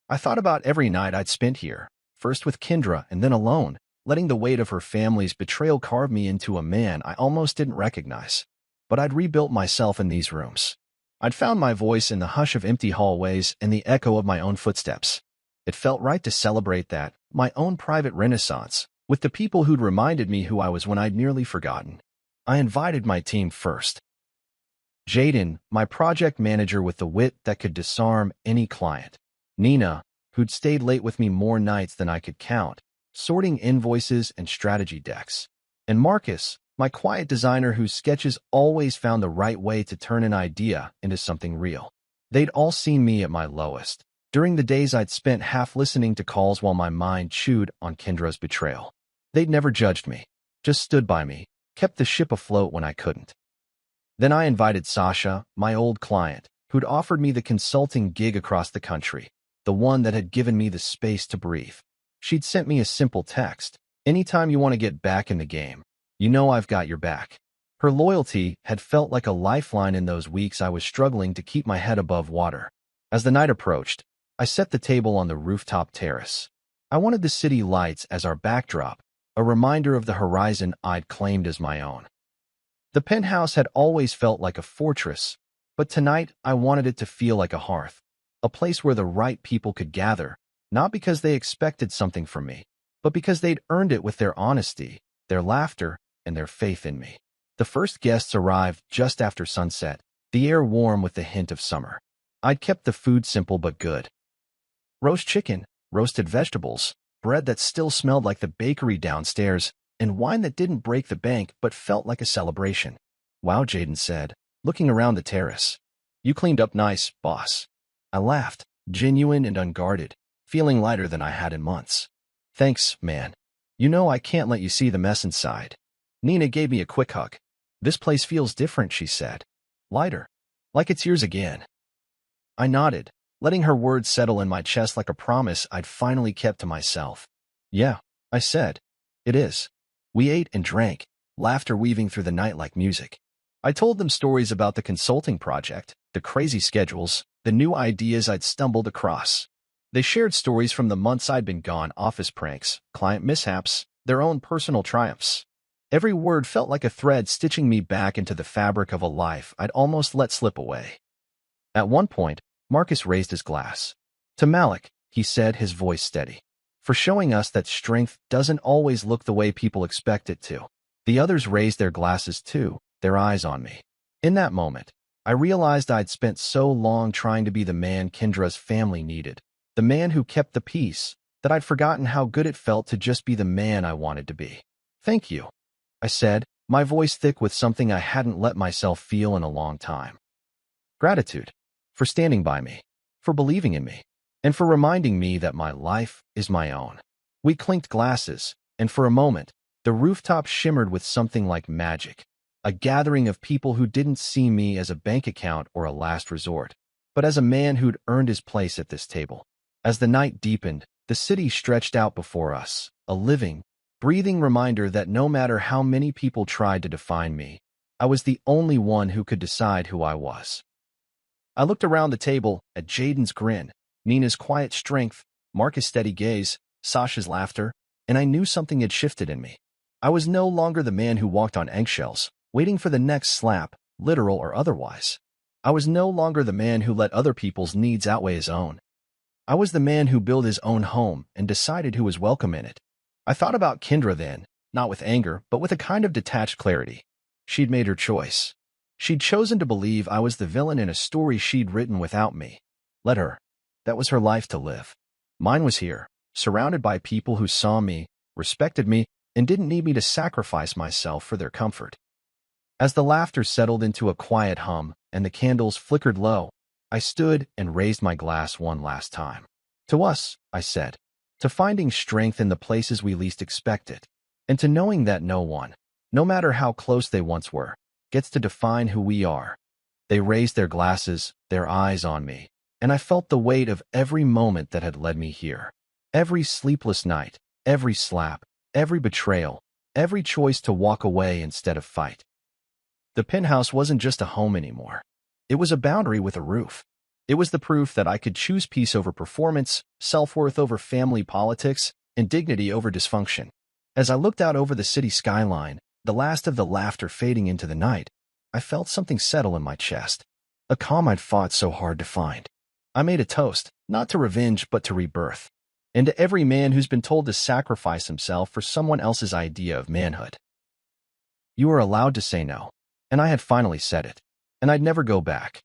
I thought about every night I'd spent here, first with Kendra and then alone, letting the weight of her family's betrayal carve me into a man I almost didn't recognize. But I'd rebuilt myself in these rooms. I'd found my voice in the hush of empty hallways and the echo of my own footsteps. It felt right to celebrate that, my own private renaissance, with the people who'd reminded me who I was when I'd nearly forgotten. I invited my team first. Jaden, my project manager with the wit that could disarm any client. Nina, who'd stayed late with me more nights than I could count, sorting invoices and strategy decks. And Marcus, my quiet designer whose sketches always found the right way to turn an idea into something real. They'd all seen me at my lowest, during the days I'd spent half listening to calls while my mind chewed on Kendra's betrayal. They'd never judged me, just stood by me, kept the ship afloat when I couldn't. Then I invited Sasha, my old client, who'd offered me the consulting gig across the country, the one that had given me the space to breathe. She'd sent me a simple text. Anytime you want to get back in the game, you know I've got your back. Her loyalty had felt like a lifeline in those weeks I was struggling to keep my head above water. As the night approached, I set the table on the rooftop terrace. I wanted the city lights as our backdrop, a reminder of the horizon I'd claimed as my own. The penthouse had always felt like a fortress, but tonight I wanted it to feel like a hearth, a place where the right people could gather, not because they expected something from me, but because they'd earned it with their honesty, their laughter, and their faith in me. The first guests arrived just after sunset, the air warm with the hint of summer. I'd kept the food simple but good. Roast chicken, roasted vegetables, bread that still smelled like the bakery downstairs, and wine that didn't break the bank but felt like a celebration. Wow, Jaden said, looking around the terrace. You cleaned up nice, boss. I laughed, genuine and unguarded, feeling lighter than I had in months. Thanks, man. You know I can't let you see the mess inside. Nina gave me a quick hug. This place feels different, she said. Lighter. Like it's yours again. I nodded, letting her words settle in my chest like a promise I'd finally kept to myself. Yeah, I said. It is. We ate and drank, laughter weaving through the night like music. I told them stories about the consulting project, the crazy schedules, the new ideas I'd stumbled across. They shared stories from the months I'd been gone, office pranks, client mishaps, their own personal triumphs. Every word felt like a thread stitching me back into the fabric of a life I'd almost let slip away. At one point, Marcus raised his glass. To Malik, he said, his voice steady, for showing us that strength doesn't always look the way people expect it to. The others raised their glasses too, their eyes on me. In that moment, I realized I'd spent so long trying to be the man Kendra's family needed, the man who kept the peace, that I'd forgotten how good it felt to just be the man I wanted to be. Thank you, I said, my voice thick with something I hadn't let myself feel in a long time. Gratitude. For standing by me, for believing in me, and for reminding me that my life is my own. We clinked glasses, and for a moment, the rooftop shimmered with something like magic, a gathering of people who didn't see me as a bank account or a last resort, but as a man who'd earned his place at this table. As the night deepened, the city stretched out before us, a living, breathing reminder that no matter how many people tried to define me, I was the only one who could decide who I was. I looked around the table at Jaden's grin, Nina's quiet strength, Marcus' steady gaze, Sasha's laughter, and I knew something had shifted in me. I was no longer the man who walked on eggshells, waiting for the next slap, literal or otherwise. I was no longer the man who let other people's needs outweigh his own. I was the man who built his own home and decided who was welcome in it. I thought about Kendra then, not with anger, but with a kind of detached clarity. She'd made her choice. She'd chosen to believe I was the villain in a story she'd written without me. Let her. That was her life to live. Mine was here, surrounded by people who saw me, respected me, and didn't need me to sacrifice myself for their comfort. As the laughter settled into a quiet hum and the candles flickered low, I stood and raised my glass one last time. To us, I said, to finding strength in the places we least expect it, and to knowing that no one, no matter how close they once were, gets to define who we are. They raised their glasses, their eyes on me, and I felt the weight of every moment that had led me here. Every sleepless night, every slap, every betrayal, every choice to walk away instead of fight. The penthouse wasn't just a home anymore. It was a boundary with a roof. It was the proof that I could choose peace over performance, self-worth over family politics, and dignity over dysfunction. As I looked out over the city skyline, the last of the laughter fading into the night, I felt something settle in my chest, a calm I'd fought so hard to find. I made a toast, not to revenge but to rebirth, and to every man who's been told to sacrifice himself for someone else's idea of manhood. You are allowed to say no, and I had finally said it, and I'd never go back.